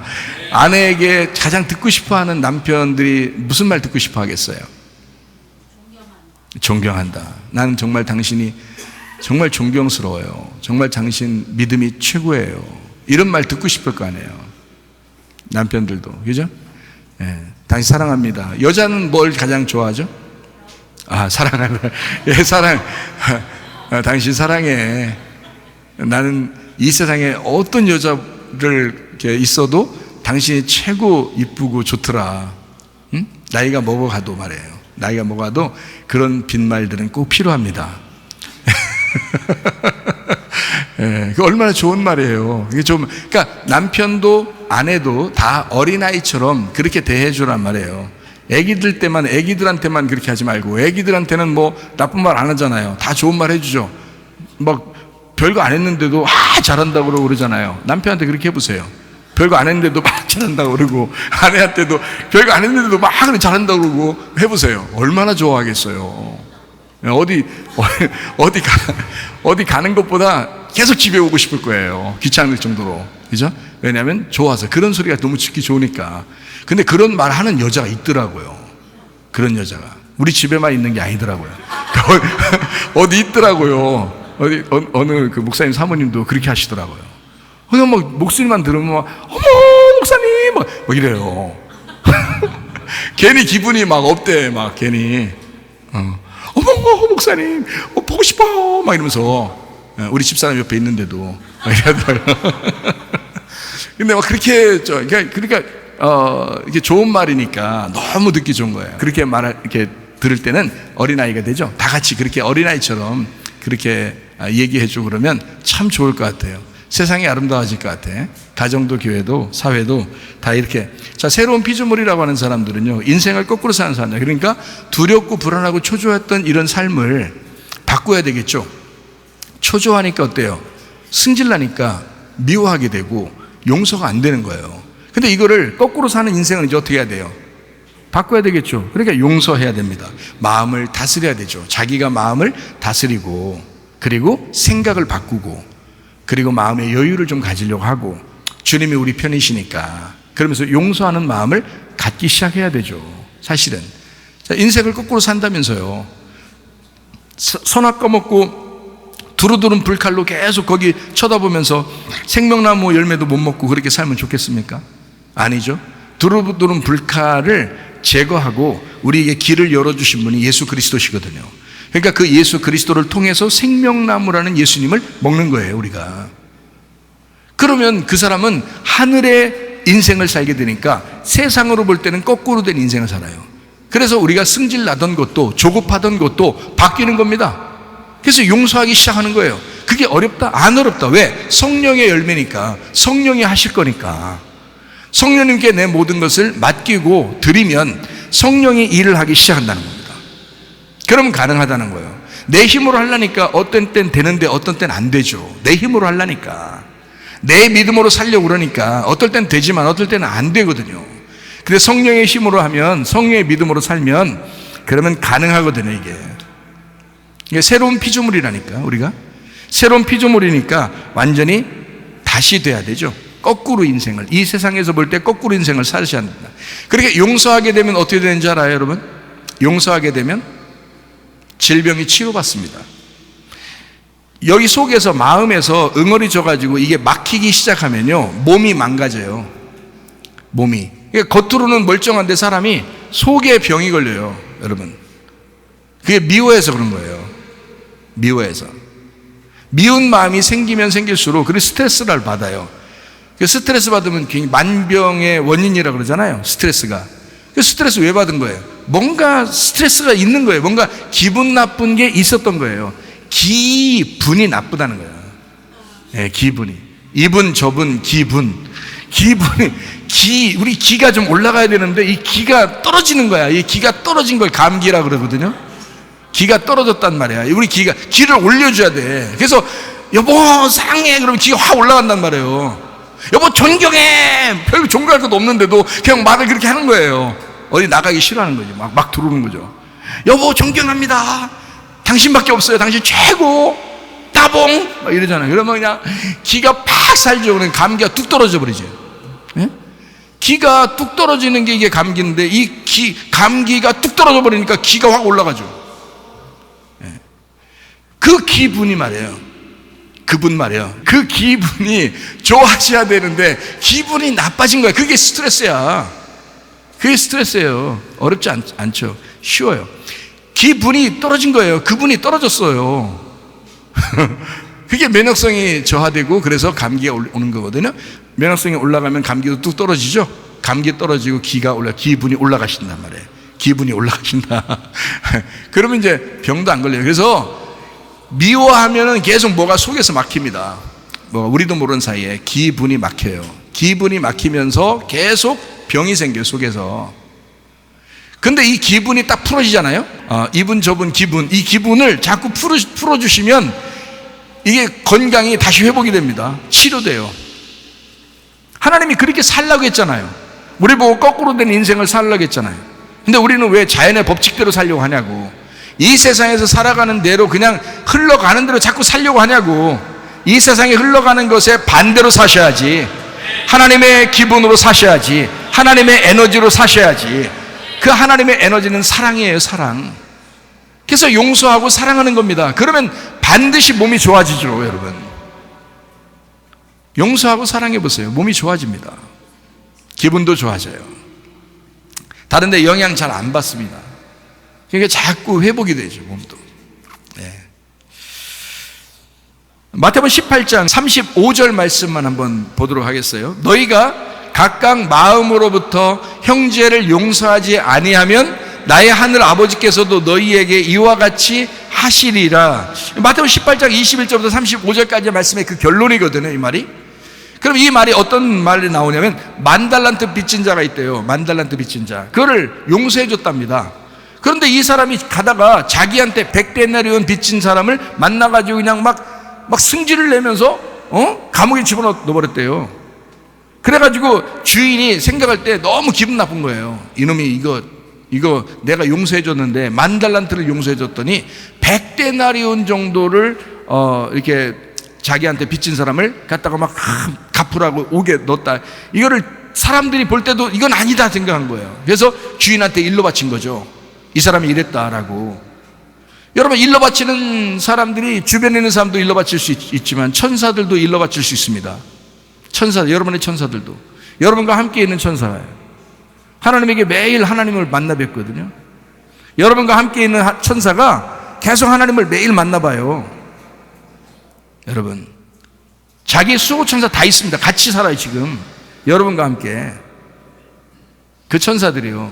아내에게 가장 듣고 싶어하는 남편들이 무슨 말 듣고 싶어 하겠어요? 존경한다. 나는 정말 당신이 정말 존경스러워요. 정말 당신 믿음이 최고예요. 이런 말 듣고 싶을 거 아니에요. 남편들도 그죠? 당신 사랑합니다. 여자는 뭘 가장 좋아하죠? 사랑하는 사랑. 당신 사랑해. 나는 이 세상에 어떤 여자를 이렇게 있어도 당신이 최고 이쁘고 좋더라. 응? 나이가 먹어가도 말이에요. 나이가 먹어가도 그런 빈말들은 꼭 필요합니다. 그 얼마나 좋은 말이에요. 이게 그러니까 남편도 아내도 다 어린아이처럼 그렇게 대해주란 말이에요. 애기들한테만 그렇게 하지 말고, 애기들한테는 뭐 나쁜 말 안 하잖아요. 다 좋은 말 해주죠. 막 별거 안 했는데도 잘한다고 그러고 그러잖아요. 남편한테 그렇게 해보세요. 별거 안 했는데도 막 잘한다고 그러고, 아내한테도 별거 안 했는데도 막 잘한다고 그러고 해보세요. 얼마나 좋아하겠어요. 어디 가는 것보다 계속 집에 오고 싶을 거예요. 귀찮을 정도로. 그죠? 왜냐하면 좋아서. 그런 소리가 너무 듣기 좋으니까. 근데 그런 말 하는 여자가 있더라고요. 그런 여자가. 우리 집에만 있는 게 아니더라고요. 어디 있더라고요. 어느 그 목사님 사모님도 그렇게 하시더라고요. 그냥 막 목소리만 들으면 막, 어머, 목사님! 막 이래요. 괜히 기분이 막 업돼, 막 괜히. 어머, 목사님! 보고 싶어요! 막 이러면서. 우리 집사람 옆에 있는데도. 막 이러더라고요. 근데 막 그렇게, 그러니까, 이게 좋은 말이니까 너무 듣기 좋은 거예요. 그렇게 이렇게 들을 때는 어린아이가 되죠. 다 같이 그렇게 어린아이처럼 그렇게 얘기해주고 그러면 참 좋을 것 같아요. 세상이 아름다워질 것 같아. 가정도 교회도 사회도 다 이렇게. 자, 새로운 피조물이라고 하는 사람들은요, 인생을 거꾸로 사는 사람들. 그러니까 두렵고 불안하고 초조했던 이런 삶을 바꿔야 되겠죠. 초조하니까 어때요? 승질나니까 미워하게 되고 용서가 안 되는 거예요. 근데 이거를 거꾸로 사는 인생은 이제 어떻게 해야 돼요? 바꿔야 되겠죠. 그러니까 용서해야 됩니다. 마음을 다스려야 되죠. 자기가 마음을 다스리고, 그리고 생각을 바꾸고, 그리고 마음의 여유를 좀 가지려고 하고, 주님이 우리 편이시니까. 그러면서 용서하는 마음을 갖기 시작해야 되죠. 사실은 자, 인생을 거꾸로 산다면서요. 선악 꺼먹고 두루두른 불칼로 계속 거기 쳐다보면서 생명나무 열매도 못 먹고 그렇게 살면 좋겠습니까? 아니죠. 두루두른 불칼을 제거하고 우리에게 길을 열어주신 분이 예수 그리스도시거든요. 그러니까 그 예수 그리스도를 통해서 생명나무라는 예수님을 먹는 거예요, 우리가. 그러면 그 사람은 하늘의 인생을 살게 되니까 세상으로 볼 때는 거꾸로 된 인생을 살아요. 그래서 우리가 승질 나던 것도 조급하던 것도 바뀌는 겁니다. 그래서 용서하기 시작하는 거예요. 그게 어렵다? 안 어렵다. 왜? 성령의 열매니까. 성령이 하실 거니까. 성령님께 내 모든 것을 맡기고 드리면 성령이 일을 하기 시작한다는 겁니다. 그러면 가능하다는 거예요. 내 힘으로 하려니까 어떤 땐 되는데 어떤 땐 안 되죠. 내 힘으로 하려니까. 내 믿음으로 살려고 그러니까 어떨 땐 되지만 어떨 때는 안 되거든요. 근데 성령의 힘으로 하면, 성령의 믿음으로 살면 그러면 가능하거든요. 이게 새로운 피조물이라니까. 우리가 새로운 피조물이니까 완전히 다시 돼야 되죠. 거꾸로 인생을, 이 세상에서 볼 때 거꾸로 인생을 살으셔야 합니다. 그렇게 용서하게 되면 어떻게 되는지 알아요, 여러분? 용서하게 되면 질병이 치료받습니다. 여기 속에서, 마음에서 응어리 져가지고 이게 막히기 시작하면요, 몸이 망가져요. 몸이. 그러니까 겉으로는 멀쩡한데 사람이 속에 병이 걸려요, 여러분. 그게 미워해서 그런 거예요. 미워해서. 미운 마음이 생기면 생길수록 그리고 스트레스를 받아요. 스트레스 받으면 굉장히 만병의 원인이라고 그러잖아요. 스트레스가. 스트레스 왜 받은 거예요? 뭔가 스트레스가 있는 거예요. 뭔가 기분 나쁜 게 있었던 거예요. 기분이 나쁘다는 거예요. 네, 기분이. 이분 저분 기분이 우리 기가 좀 올라가야 되는데 이 기가 떨어지는 거야. 이 기가 떨어진 걸 감기라 그러거든요. 기가 떨어졌단 말이야. 우리 기를 올려줘야 돼. 그래서 여보 사랑해 그러면 기가 확 올라간단 말이에요. 여보 존경해, 별로 존경할 것도 없는데도 그냥 말을 그렇게 하는 거예요. 어디 나가기 싫어하는 거죠. 막 들어오는 거죠. 여보 존경합니다, 당신밖에 없어요, 당신 최고, 따봉 막 이러잖아요. 그러면 그냥 기가 팍 살죠. 그냥 감기가 뚝 떨어져 버리죠. 예? 기가 뚝 떨어지는 게 이게 감기인데 이 감기가 뚝 떨어져 버리니까 기가 확 올라가죠. 예. 그 기분이 말이에요. 그분 말이에요. 그 기분이 좋아하셔야 되는데 기분이 나빠진 거야. 그게 스트레스야. 그게 스트레스예요. 어렵지 않죠. 쉬워요. 기분이 떨어진 거예요. 그분이 떨어졌어요. 그게 면역성이 저하되고 그래서 감기가 오는 거거든요. 면역성이 올라가면 감기도 뚝 떨어지죠. 감기 떨어지고 기분이 올라가신단 말이에요. 기분이 올라가신다. 그러면 이제 병도 안 걸려요. 그래서 미워하면은 계속 뭐가 속에서 막힙니다. 우리도 모르는 사이에 기분이 막혀요. 기분이 막히면서 계속 병이 생겨요, 속에서. 근데 이 기분이 딱 풀어지잖아요. 이분 저분 기분, 이 기분을 자꾸 풀어주시면 이게 건강이 다시 회복이 됩니다. 치료돼요. 하나님이 그렇게 살라고 했잖아요. 우리 보고 거꾸로 된 인생을 살라고 했잖아요. 근데 우리는 왜 자연의 법칙대로 살려고 하냐고. 이 세상에서 살아가는 대로 그냥 흘러가는 대로 자꾸 살려고 하냐고. 이 세상에 흘러가는 것에 반대로 사셔야지. 하나님의 기분으로 사셔야지. 하나님의 에너지로 사셔야지. 그 하나님의 에너지는 사랑이에요, 사랑. 그래서 용서하고 사랑하는 겁니다. 그러면 반드시 몸이 좋아지죠, 여러분. 용서하고 사랑해 보세요. 몸이 좋아집니다. 기분도 좋아져요. 다른 데 영향 잘 안 받습니다. 그러니까 자꾸 회복이 되죠, 몸도. 네. 마태복음 18장 35절 말씀만 한번 보도록 하겠어요. 너희가 각각 마음으로부터 형제를 용서하지 아니하면 나의 하늘 아버지께서도 너희에게 이와 같이 하시리라. 마태복음 18장 21절부터 35절까지의 말씀의 그 결론이거든요, 이 말이. 그럼 이 말이 어떤 말이 나오냐면, 10,000달란트 빚진 자가 있대요. 10,000달란트 빚진 자. 그거를 용서해 줬답니다. 그런데 이 사람이 가다가 자기한테 100데나리온 빚진 사람을 만나가지고 그냥 막 승질을 내면서 감옥에 집어넣어버렸대요. 그래가지고 주인이 생각할 때 너무 기분 나쁜 거예요. 이놈이 이거 내가 용서해줬는데 10,000달란트를 용서해줬더니 100데나리온 정도를 이렇게 자기한테 빚진 사람을 갖다가 막 갚으라고 옥에 넣었다. 이거를 사람들이 볼 때도 이건 아니다 생각한 거예요. 그래서 주인한테 일러 바친 거죠. 이 사람이 이랬다라고. 여러분, 일러 바치는 사람들이 주변에 있는 사람도 일러 바칠 수 있지만 천사들도 일러 바칠 수 있습니다. 천사, 여러분의 천사들도 여러분과 함께 있는 천사예요. 하나님에게 매일 하나님을 만나 뵙거든요. 여러분과 함께 있는 천사가 계속 하나님을 매일 만나봐요. 여러분, 자기 수호천사 다 있습니다. 같이 살아요. 지금 여러분과 함께 그 천사들이요.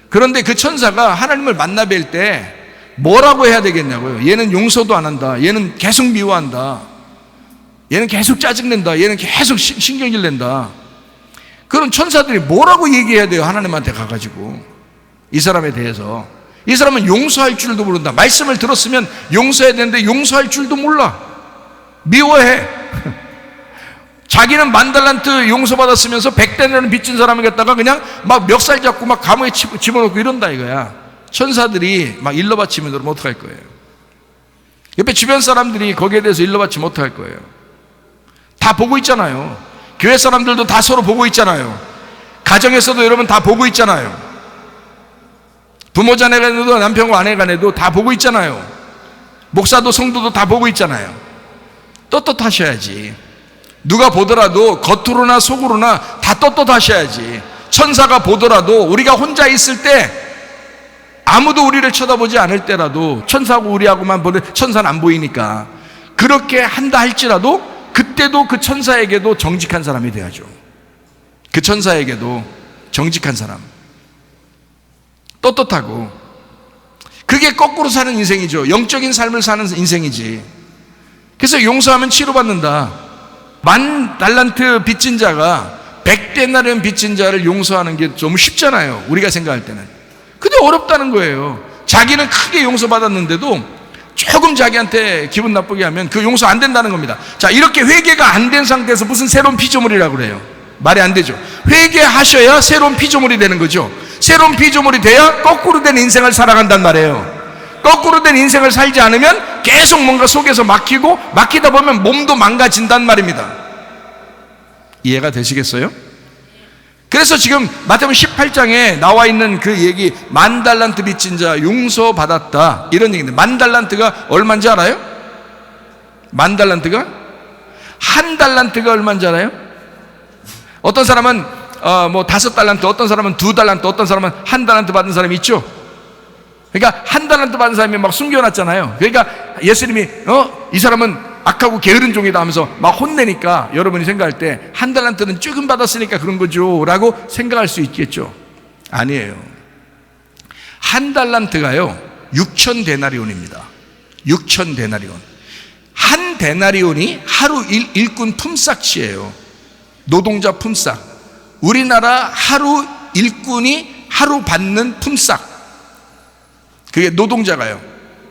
그런데 그 천사가 하나님을 만나 뵐 때 뭐라고 해야 되겠냐고요. 얘는 용서도 안 한다, 얘는 계속 미워한다, 얘는 계속 짜증낸다, 얘는 계속 신경질 낸다. 그런 천사들이 뭐라고 얘기해야 돼요? 하나님한테 가가지고 이 사람에 대해서. 이 사람은 용서할 줄도 모른다. 말씀을 들었으면 용서해야 되는데 용서할 줄도 몰라. 미워해. 자기는 10,000달란트 용서받았으면서 100데나리온 빚진 사람을 갖다가 그냥 막 멱살 잡고 막 감옥에 집어넣고 이런다 이거야. 천사들이 막 일러 바치면 그러면 어떡할 거예요? 옆에 주변 사람들이 거기에 대해서 일러 바치면 어떡할 거예요? 다 보고 있잖아요. 교회 사람들도 다 서로 보고 있잖아요. 가정에서도 여러분 다 보고 있잖아요. 부모 자녀 간에도 남편과 아내 간에도 다 보고 있잖아요. 목사도 성도도 다 보고 있잖아요. 떳떳하셔야지. 누가 보더라도 겉으로나 속으로나 다 떳떳하셔야지. 천사가 보더라도 우리가 혼자 있을 때 아무도 우리를 쳐다보지 않을 때라도 천사하고 우리하고만 보는, 천사는 안 보이니까 그렇게 한다 할지라도 그때도 그 천사에게도 정직한 사람이 돼야죠. 그 천사에게도 정직한 사람, 떳떳하고. 그게 거꾸로 사는 인생이죠. 영적인 삶을 사는 인생이지. 그래서 용서하면 치료받는다. 10,000달란트 빚진 자가 100데나리온 빚진 자를 용서하는 게 너무 쉽잖아요, 우리가 생각할 때는. 근데 어렵다는 거예요. 자기는 크게 용서받았는데도 조금 자기한테 기분 나쁘게 하면 그 용서 안 된다는 겁니다. 자, 이렇게 회개가 안 된 상태에서 무슨 새로운 피조물이라고 그래요? 말이 안 되죠. 회개하셔야 새로운 피조물이 되는 거죠. 새로운 피조물이 돼야 거꾸로 된 인생을 살아간단 말이에요. 거꾸로 된 인생을 살지 않으면 계속 뭔가 속에서 막히다 보면 몸도 망가진단 말입니다. 이해가 되시겠어요? 그래서 지금 마태복음 18장에 나와 있는 그 얘기, 10,000달란트 빚진 자 용서받았다, 이런 얘기인데, 10,000달란트가 얼마인지 알아요? 10,000달란트가? 1달란트가 얼마인지 알아요? 어떤 사람은 5달란트, 어떤 사람은 2달란트, 어떤 사람은 1달란트 받은 사람이 있죠. 그러니까 1달란트 받은 사람이 막 숨겨놨잖아요. 그러니까 예수님이 이 사람은 악하고 게으른 종이다 하면서 막 혼내니까 여러분이 생각할 때 1달란트는 조금 받았으니까 그런 거죠 라고 생각할 수 있겠죠. 아니에요. 1달란트가요 6,000데나리온입니다 6,000데나리온. 1데나리온이 하루 일꾼 품삯이에요. 노동자 품삯. 우리나라 하루 일꾼이 하루 받는 품삯. 그게 노동자가요,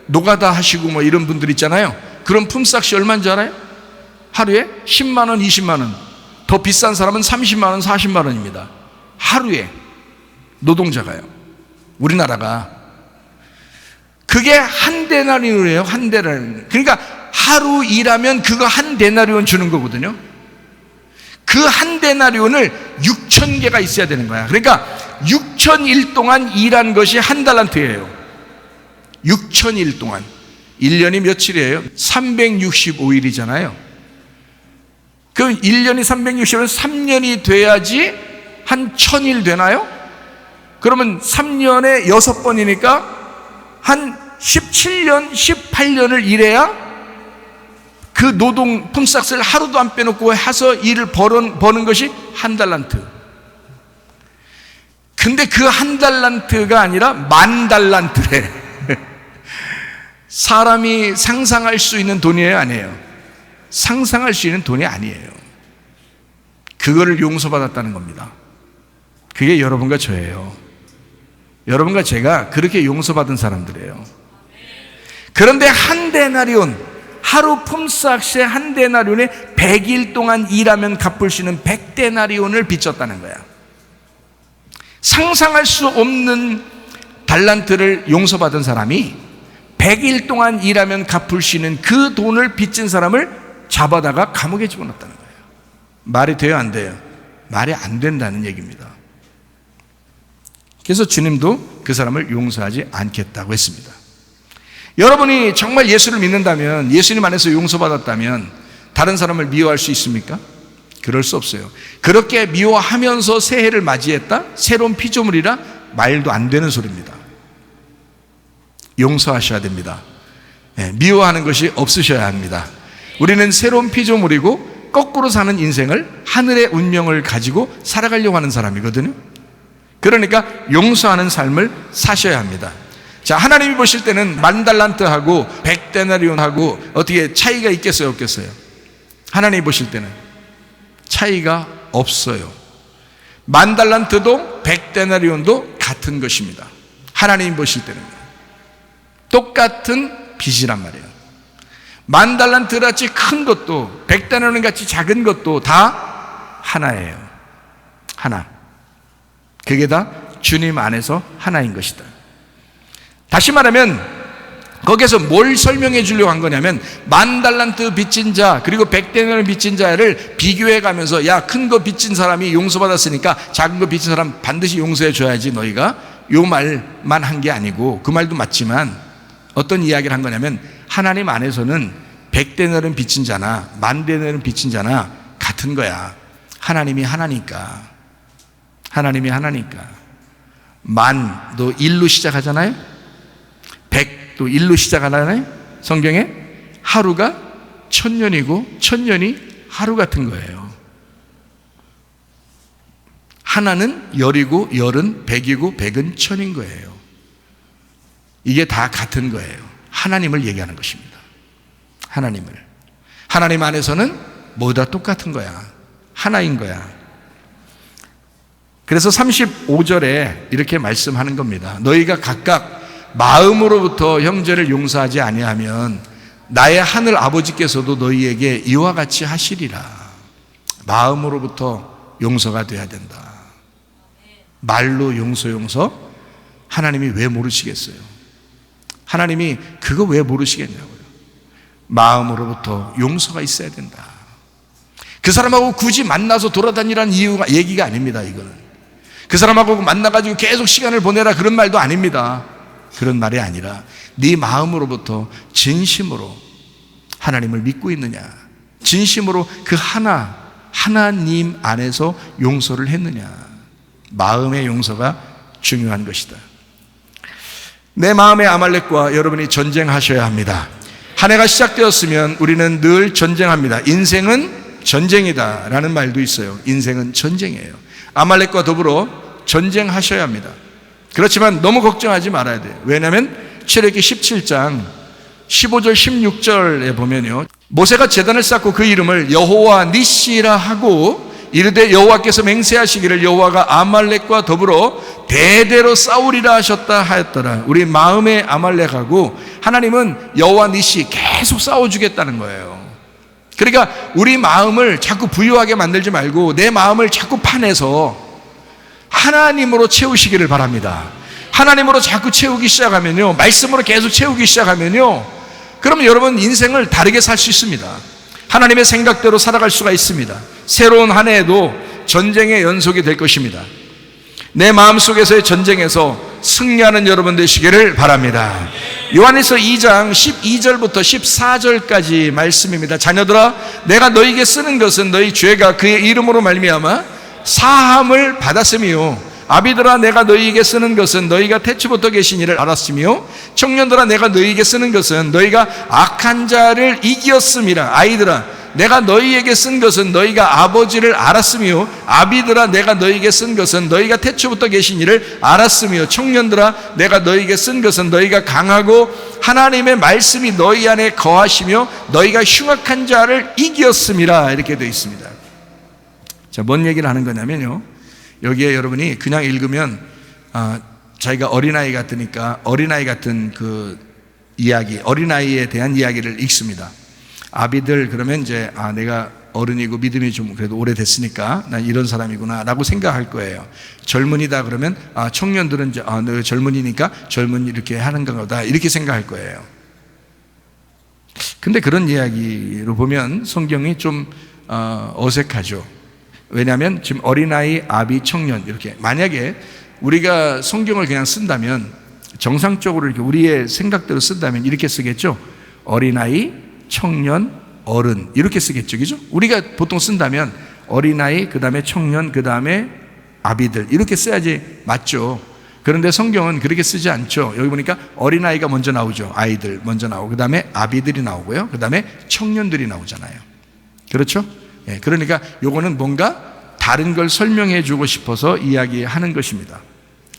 노가다 하시고 뭐 이런 분들 있잖아요. 그런 품삯이 얼마인지 알아요? 하루에 10만 원, 20만 원. 더 비싼 사람은 30만 원, 40만 원입니다. 하루에 노동자가요, 우리나라가. 그게 1데나리온이에요. 1데나리온. 그러니까 하루 일하면 그거 1데나리온 주는 거거든요. 그 1데나리온을 6,000개가 있어야 되는 거야. 그러니까 6,000일 동안 일한 것이 1달란트예요. 6,000일 동안. 1년이 며칠이에요? 365일이잖아요. 그럼 1년이 360일은 3년이 돼야지 한 1,000일 되나요? 그러면 3년에 6번이니까 한 17년, 18년을 일해야 그 노동 품삯을 하루도 안 빼놓고 해서 일을 버는 것이 1달란트. 근데 그 1달란트가 아니라 10,000달란트래. 사람이 상상할 수 있는 돈이에요, 아니에요? 상상할 수 있는 돈이 아니에요. 그거를 용서받았다는 겁니다. 그게 여러분과 저예요. 여러분과 제가 그렇게 용서받은 사람들이에요. 그런데 1데나리온, 하루 품삯의 1데나리온에 100일 동안 일하면 갚을 수 있는 100데나리온을 빚졌다는 거야. 상상할 수 없는 달란트를 용서받은 사람이 100일 동안 일하면 갚을 수 있는 그 돈을 빚진 사람을 잡아다가 감옥에 집어넣었다는 거예요. 말이 돼요, 안 돼요? 말이 안 된다는 얘기입니다. 그래서 주님도 그 사람을 용서하지 않겠다고 했습니다. 여러분이 정말 예수를 믿는다면, 예수님 안에서 용서받았다면 다른 사람을 미워할 수 있습니까? 그럴 수 없어요. 그렇게 미워하면서 새해를 맞이했다? 새로운 피조물이라? 말도 안 되는 소리입니다. 용서하셔야 됩니다. 미워하는 것이 없으셔야 합니다. 우리는 새로운 피조물이고 거꾸로 사는 인생을, 하늘의 운명을 가지고 살아가려고 하는 사람이거든요. 그러니까 용서하는 삶을 사셔야 합니다. 자, 하나님이 보실 때는 10,000달란트하고 100데나리온하고 어떻게 차이가 있겠어요, 없겠어요? 하나님이 보실 때는 차이가 없어요. 10,000달란트도 100데나리온도 같은 것입니다. 하나님이 보실 때는 똑같은 빚이란 말이에요. 10,000달란트 같이 큰 것도 100데나리온 같이 작은 것도 다 하나예요. 하나. 그게 다 주님 안에서 하나인 것이다. 다시 말하면 거기에서 뭘 설명해 주려고 한 거냐면 10,000달란트 빚진 자 그리고 100데나리온 빚진 자를 비교해 가면서, 야, 큰 거 빚진 사람이 용서받았으니까 작은 거 빚진 사람 반드시 용서해 줘야지 너희가, 요 말만 한 게 아니고, 그 말도 맞지만 어떤 이야기를 한 거냐면 하나님 안에서는 100데나리온 빚진 자나 10,000데나리온 빚진 자나 같은 거야. 하나님이 하나니까. 하나님이 하나니까. 10,000도 1로 시작하잖아요. 100도 1로 시작하잖아요. 성경에 하루가 1,000년이고 1,000년이 하루 같은 거예요. 하나는 열이고 열은 100이고 100은 1,000인 거예요. 이게 다 같은 거예요. 하나님을 얘기하는 것입니다. 하나님을. 하나님 안에서는 모두 다 똑같은 거야. 하나인 거야. 그래서 35절에 이렇게 말씀하는 겁니다. 너희가 각각 마음으로부터 형제를 용서하지 아니하면 나의 하늘 아버지께서도 너희에게 이와 같이 하시리라. 마음으로부터 용서가 돼야 된다. 말로 용서 하나님이 왜 모르시겠어요? 하나님이 그거 왜 모르시겠냐고요. 마음으로부터 용서가 있어야 된다. 그 사람하고 굳이 만나서 돌아다니라는 이유가, 얘기가 아닙니다. 이거는 그 사람하고 만나가지고 계속 시간을 보내라, 그런 말도 아닙니다. 그런 말이 아니라 네 마음으로부터 진심으로 하나님을 믿고 있느냐, 진심으로 그 하나님 안에서 용서를 했느냐. 마음의 용서가 중요한 것이다. 내 마음의 아말렉과 여러분이 전쟁하셔야 합니다. 한 해가 시작되었으면 우리는 늘 전쟁합니다. 인생은 전쟁이다 라는 말도 있어요. 인생은 전쟁이에요. 아말렉과 더불어 전쟁하셔야 합니다. 그렇지만 너무 걱정하지 말아야 돼요. 왜냐하면 출애굽기 17장 15절 16절에 보면요, 모세가 제단을 쌓고 그 이름을 여호와 니시라 하고 이르되 여호와께서 맹세하시기를 여호와가 아말렉과 더불어 대대로 싸우리라 하셨다 하였더라. 우리 마음의 아말렉하고 하나님은 여호와 니시 계속 싸워주겠다는 거예요. 그러니까 우리 마음을 자꾸 부유하게 만들지 말고 내 마음을 자꾸 파내서 하나님으로 채우시기를 바랍니다. 하나님으로 자꾸 채우기 시작하면요, 말씀으로 계속 채우기 시작하면요, 그러면 여러분 인생을 다르게 살 수 있습니다. 하나님의 생각대로 살아갈 수가 있습니다. 새로운 한 해에도 전쟁의 연속이 될 것입니다. 내 마음속에서의 전쟁에서 승리하는 여러분 되시기를 바랍니다. 요한일서 2장 12절부터 14절까지 말씀입니다. 자녀들아, 내가 너희에게 쓰는 것은 너희 죄가 그의 이름으로 말미암아 사함을 받았으며, 아비들아 내가 너희에게 쓰는 것은 너희가 태초부터 계신 이를 알았으며, 청년들아 내가 너희에게 쓰는 것은 너희가 악한 자를 이기었음이라. 아이들아 내가 너희에게 쓴 것은 너희가 아버지를 알았으며, 아비들아 내가 너희에게 쓴 것은 너희가 태초부터 계신 이를 알았으며, 청년들아 내가 너희에게 쓴 것은 너희가 강하고 하나님의 말씀이 너희 안에 거하시며 너희가 흉악한 자를 이기었음이라. 이렇게 되어 있습니다. 자, 뭔 얘기를 하는 거냐면요, 여기에 여러분이 그냥 읽으면 자기가 어린아이 같으니까 어린아이 같은 그 이야기, 어린아이에 대한 이야기를 읽습니다. 아비들 그러면 이제 내가 어른이고 믿음이 좀 그래도 오래됐으니까 난 이런 사람이구나 라고 생각할 거예요. 젊은이다 그러면 청년들은 이제 너 젊은이니까 젊은이 이렇게 하는 건가 이렇게 생각할 거예요. 근데 그런 이야기로 보면 성경이 좀 어색하죠. 왜냐하면 지금 어린아이, 아비, 청년 이렇게, 만약에 우리가 성경을 그냥 쓴다면, 정상적으로 이렇게 우리의 생각대로 쓴다면 이렇게 쓰겠죠. 어린아이, 청년, 어른 이렇게 쓰겠죠. 그죠? 우리가 보통 쓴다면 어린아이, 그 다음에 청년, 그 다음에 아비들 이렇게 써야지 맞죠. 그런데 성경은 그렇게 쓰지 않죠. 여기 보니까 어린아이가 먼저 나오죠. 아이들 먼저 나오고, 그 다음에 아비들이 나오고요, 그 다음에 청년들이 나오잖아요. 그렇죠? 예, 그러니까 요거는 뭔가 다른 걸 설명해 주고 싶어서 이야기하는 것입니다.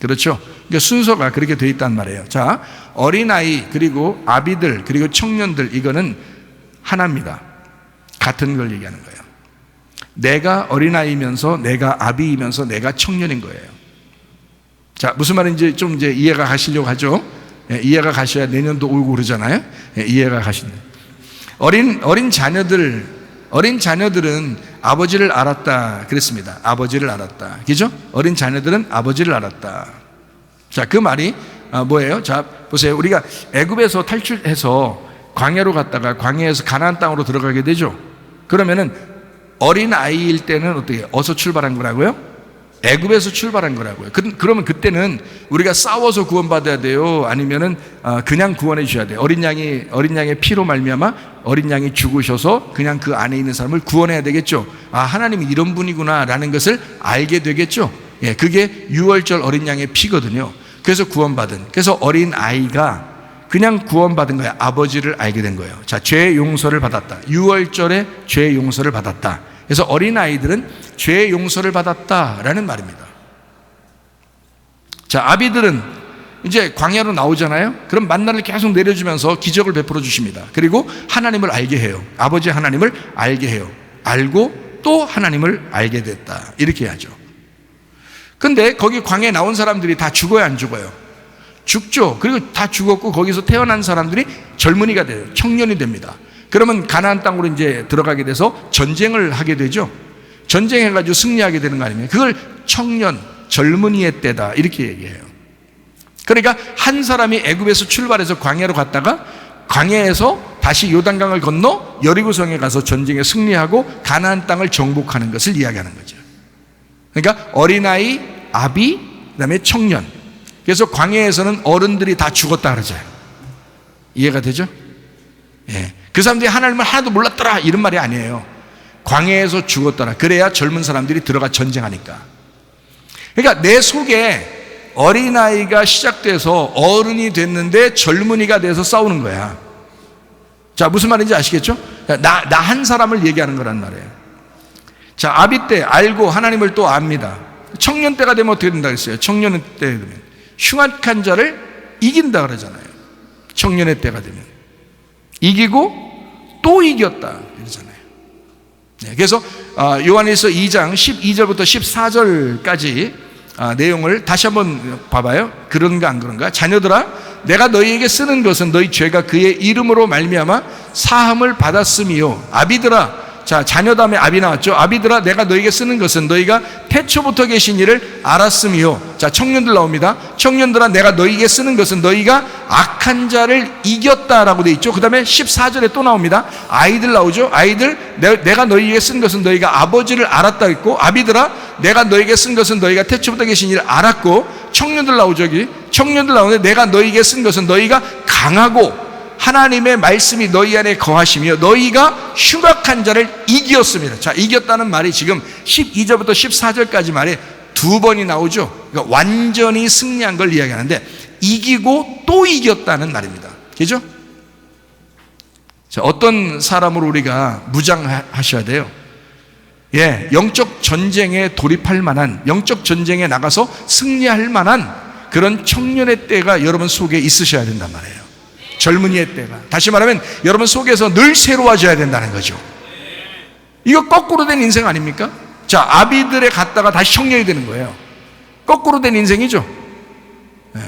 그렇죠? 그러니까 순서가 그렇게 되어 있단 말이에요. 자, 어린아이, 그리고 아비들, 그리고 청년들, 이거는 하나입니다. 같은 걸 얘기하는 거예요. 내가 어린아이면서, 내가 아비이면서, 내가 청년인 거예요. 자, 무슨 말인지 좀 이제 이해가 가시려고 하죠? 예, 이해가 가셔야 내년도 오고 그러잖아요? 예, 이해가 가시네. 어린 자녀들은 아버지를 알았다 그랬습니다. 아버지를 알았다. 그죠? 어린 자녀들은 아버지를 알았다. 자, 그 말이 뭐예요? 자, 보세요. 우리가 애굽에서 탈출해서 광야로 갔다가 광야에서 가나안 땅으로 들어가게 되죠. 그러면은 어린 아이일 때는 어떻게 어서 출발한 거라고요? 애굽에서 출발한 거라고요. 그러면 그때는 우리가 싸워서 구원받아야 돼요? 아니면은 그냥 구원해 주셔야 돼요? 어린 양의 피로 말미암아 어린 양이 죽으셔서 그냥 그 안에 있는 사람을 구원해야 되겠죠. 하나님이 이런 분이구나라는 것을 알게 되겠죠. 예, 그게 유월절 어린 양의 피거든요. 그래서 그래서 어린 아이가 그냥 구원받은 거예요. 아버지를 알게 된 거예요. 자, 죄 용서를 받았다. 유월절에 죄 용서를 받았다. 그래서 어린아이들은 죄 용서를 받았다라는 말입니다. 자, 아비들은 이제 광야로 나오잖아요. 그럼 만나를 계속 내려주면서 기적을 베풀어 주십니다. 그리고 하나님을 알게 해요. 아버지 하나님을 알게 해요. 알고 또 하나님을 알게 됐다, 이렇게 해야죠. 근데 거기 광야에 나온 사람들이 다 죽어요, 안 죽어요? 죽죠. 그리고 다 죽었고 거기서 태어난 사람들이 젊은이가 돼요. 청년이 됩니다. 그러면 가나안 땅으로 이제 들어가게 돼서 전쟁을 하게 되죠. 전쟁해가지고 승리하게 되는 거 아닙니까? 그걸 청년, 젊은이의 때다, 이렇게 얘기해요. 그러니까 한 사람이 애굽에서 출발해서 광야로 갔다가 광야에서 다시 요단강을 건너 여리고성에 가서 전쟁에 승리하고 가나안 땅을 정복하는 것을 이야기하는 거죠. 그러니까 어린아이, 아비, 그다음에 청년. 그래서 광야에서는 어른들이 다 죽었다 그러죠. 이해가 되죠? 예. 그 사람들이 하나님을 하나도 몰랐더라, 이런 말이 아니에요. 광야에서 죽었더라. 그래야 젊은 사람들이 들어가 전쟁하니까. 그러니까 내 속에 어린아이가 시작돼서 어른이 됐는데 젊은이가 돼서 싸우는 거야. 자, 무슨 말인지 아시겠죠? 나 한 사람을 얘기하는 거란 말이에요. 자, 아비 때 알고 하나님을 또 압니다. 청년 때가 되면 어떻게 된다 그랬어요? 청년 때 되면 흉악한 자를 이긴다 그러잖아요. 청년의 때가 되면 이기고 또 이겼다 이러잖아요. 네, 그래서 요한일서 2장 12절부터 14절까지 내용을 다시 한번 봐봐요. 그런가 안 그런가? 자녀들아, 내가 너희에게 쓰는 것은 너희 죄가 그의 이름으로 말미암아 사함을 받았음이요. 아비들아, 자, 자녀 다음에 아비 나왔죠. 아비들아, 내가 너희에게 쓰는 것은 너희가 태초부터 계신 이를 알았음이요. 자, 청년들 나옵니다. 청년들아, 내가 너희에게 쓰는 것은 너희가 악한 자를 이겼다라고 되어 있죠. 그 다음에 14절에 또 나옵니다. 아이들 나오죠. 아이들, 내가 너희에게 쓴 것은 너희가 아버지를 알았다 했고, 아비들아, 내가 너희에게 쓴 것은 너희가 태초부터 계신 이를 알았고, 청년들 나오죠. 여기 청년들 나오는데 내가 너희에게 쓴 것은 너희가 강하고 하나님의 말씀이 너희 안에 거하시며 너희가 흉악한 자를 이겼습니다. 자, 이겼다는 말이 지금 12절부터 14절까지 말에 두 번이 나오죠. 그러니까 완전히 승리한 걸 이야기하는데 이기고 또 이겼다는 말입니다. 그죠? 자, 어떤 사람으로 우리가 무장하셔야 돼요? 예, 영적 전쟁에 돌입할 만한, 영적 전쟁에 나가서 승리할 만한 그런 청년의 때가 여러분 속에 있으셔야 된단 말이에요. 젊은이의 때가. 다시 말하면 여러분 속에서 늘 새로워져야 된다는 거죠. 이거 거꾸로 된 인생 아닙니까? 자, 아비들에 갔다가 다시 청년이 되는 거예요. 거꾸로 된 인생이죠. 네.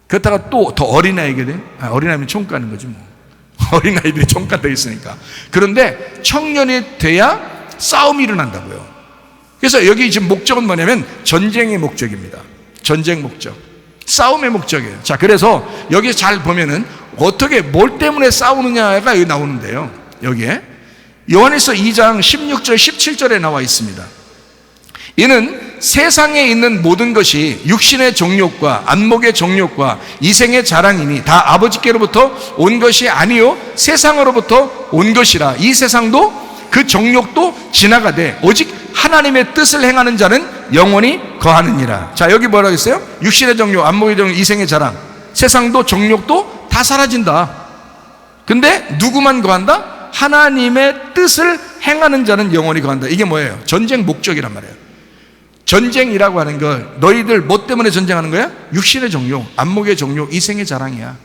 그렇다가 또 더 어린아이게 돼. 어린아이면 총 까는 거지 뭐. 어린아이들이 총 까져 있으니까. 그런데 청년이 돼야 싸움이 일어난다고요. 그래서 여기 지금 목적은 뭐냐면 전쟁의 목적입니다. 전쟁 목적, 싸움의 목적이에요. 자, 그래서 여기 잘 보면은 어떻게 뭘 때문에 싸우느냐가 여기 나오는데요. 여기에 요한일서 2장 16절 17절에 나와 있습니다. 이는 세상에 있는 모든 것이 육신의 정욕과 안목의 정욕과 이생의 자랑이니 다 아버지께로부터 온 것이 아니요 세상으로부터 온 것이라. 이 세상도 그 정욕도 지나가되 오직 하나님의 뜻을 행하는 자는 영원히 거하느니라. 자, 여기 뭐라고 했어요? 육신의 정욕, 안목의 정욕, 이생의 자랑, 세상도 정욕도 다 사라진다. 근데 누구만 거한다? 하나님의 뜻을 행하는 자는 영원히 거한다. 이게 뭐예요? 전쟁 목적이란 말이에요. 전쟁이라고 하는 걸 너희들 뭐 때문에 전쟁하는 거야? 육신의 정욕, 안목의 정욕, 이생의 자랑이야.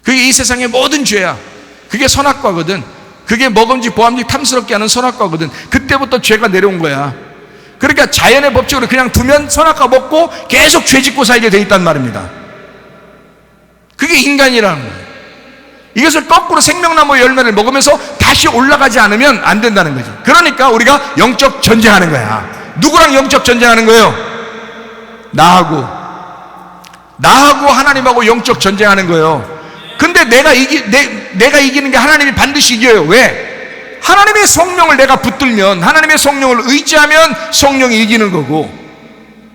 그게 이 세상의 모든 죄야. 그게 선악과거든. 그게 먹음직 보암직 탐스럽게 하는 선악과거든. 그때부터 죄가 내려온 거야. 그러니까 자연의 법칙으로 그냥 두면 선악과 먹고 계속 죄 짓고 살게 돼 있단 말입니다. 그게 인간이라는 거예요. 이것을 거꾸로 생명나무 열매를 먹으면서 다시 올라가지 않으면 안 된다는 거죠. 그러니까 우리가 영적 전쟁하는 거야. 누구랑 영적 전쟁하는 거예요? 나하고 하나님하고 영적 전쟁하는 거예요. 근데 내가 이기는 게 하나님이 반드시 이겨요. 왜? 하나님의 성령을 내가 붙들면, 하나님의 성령을 의지하면 성령이 이기는 거고,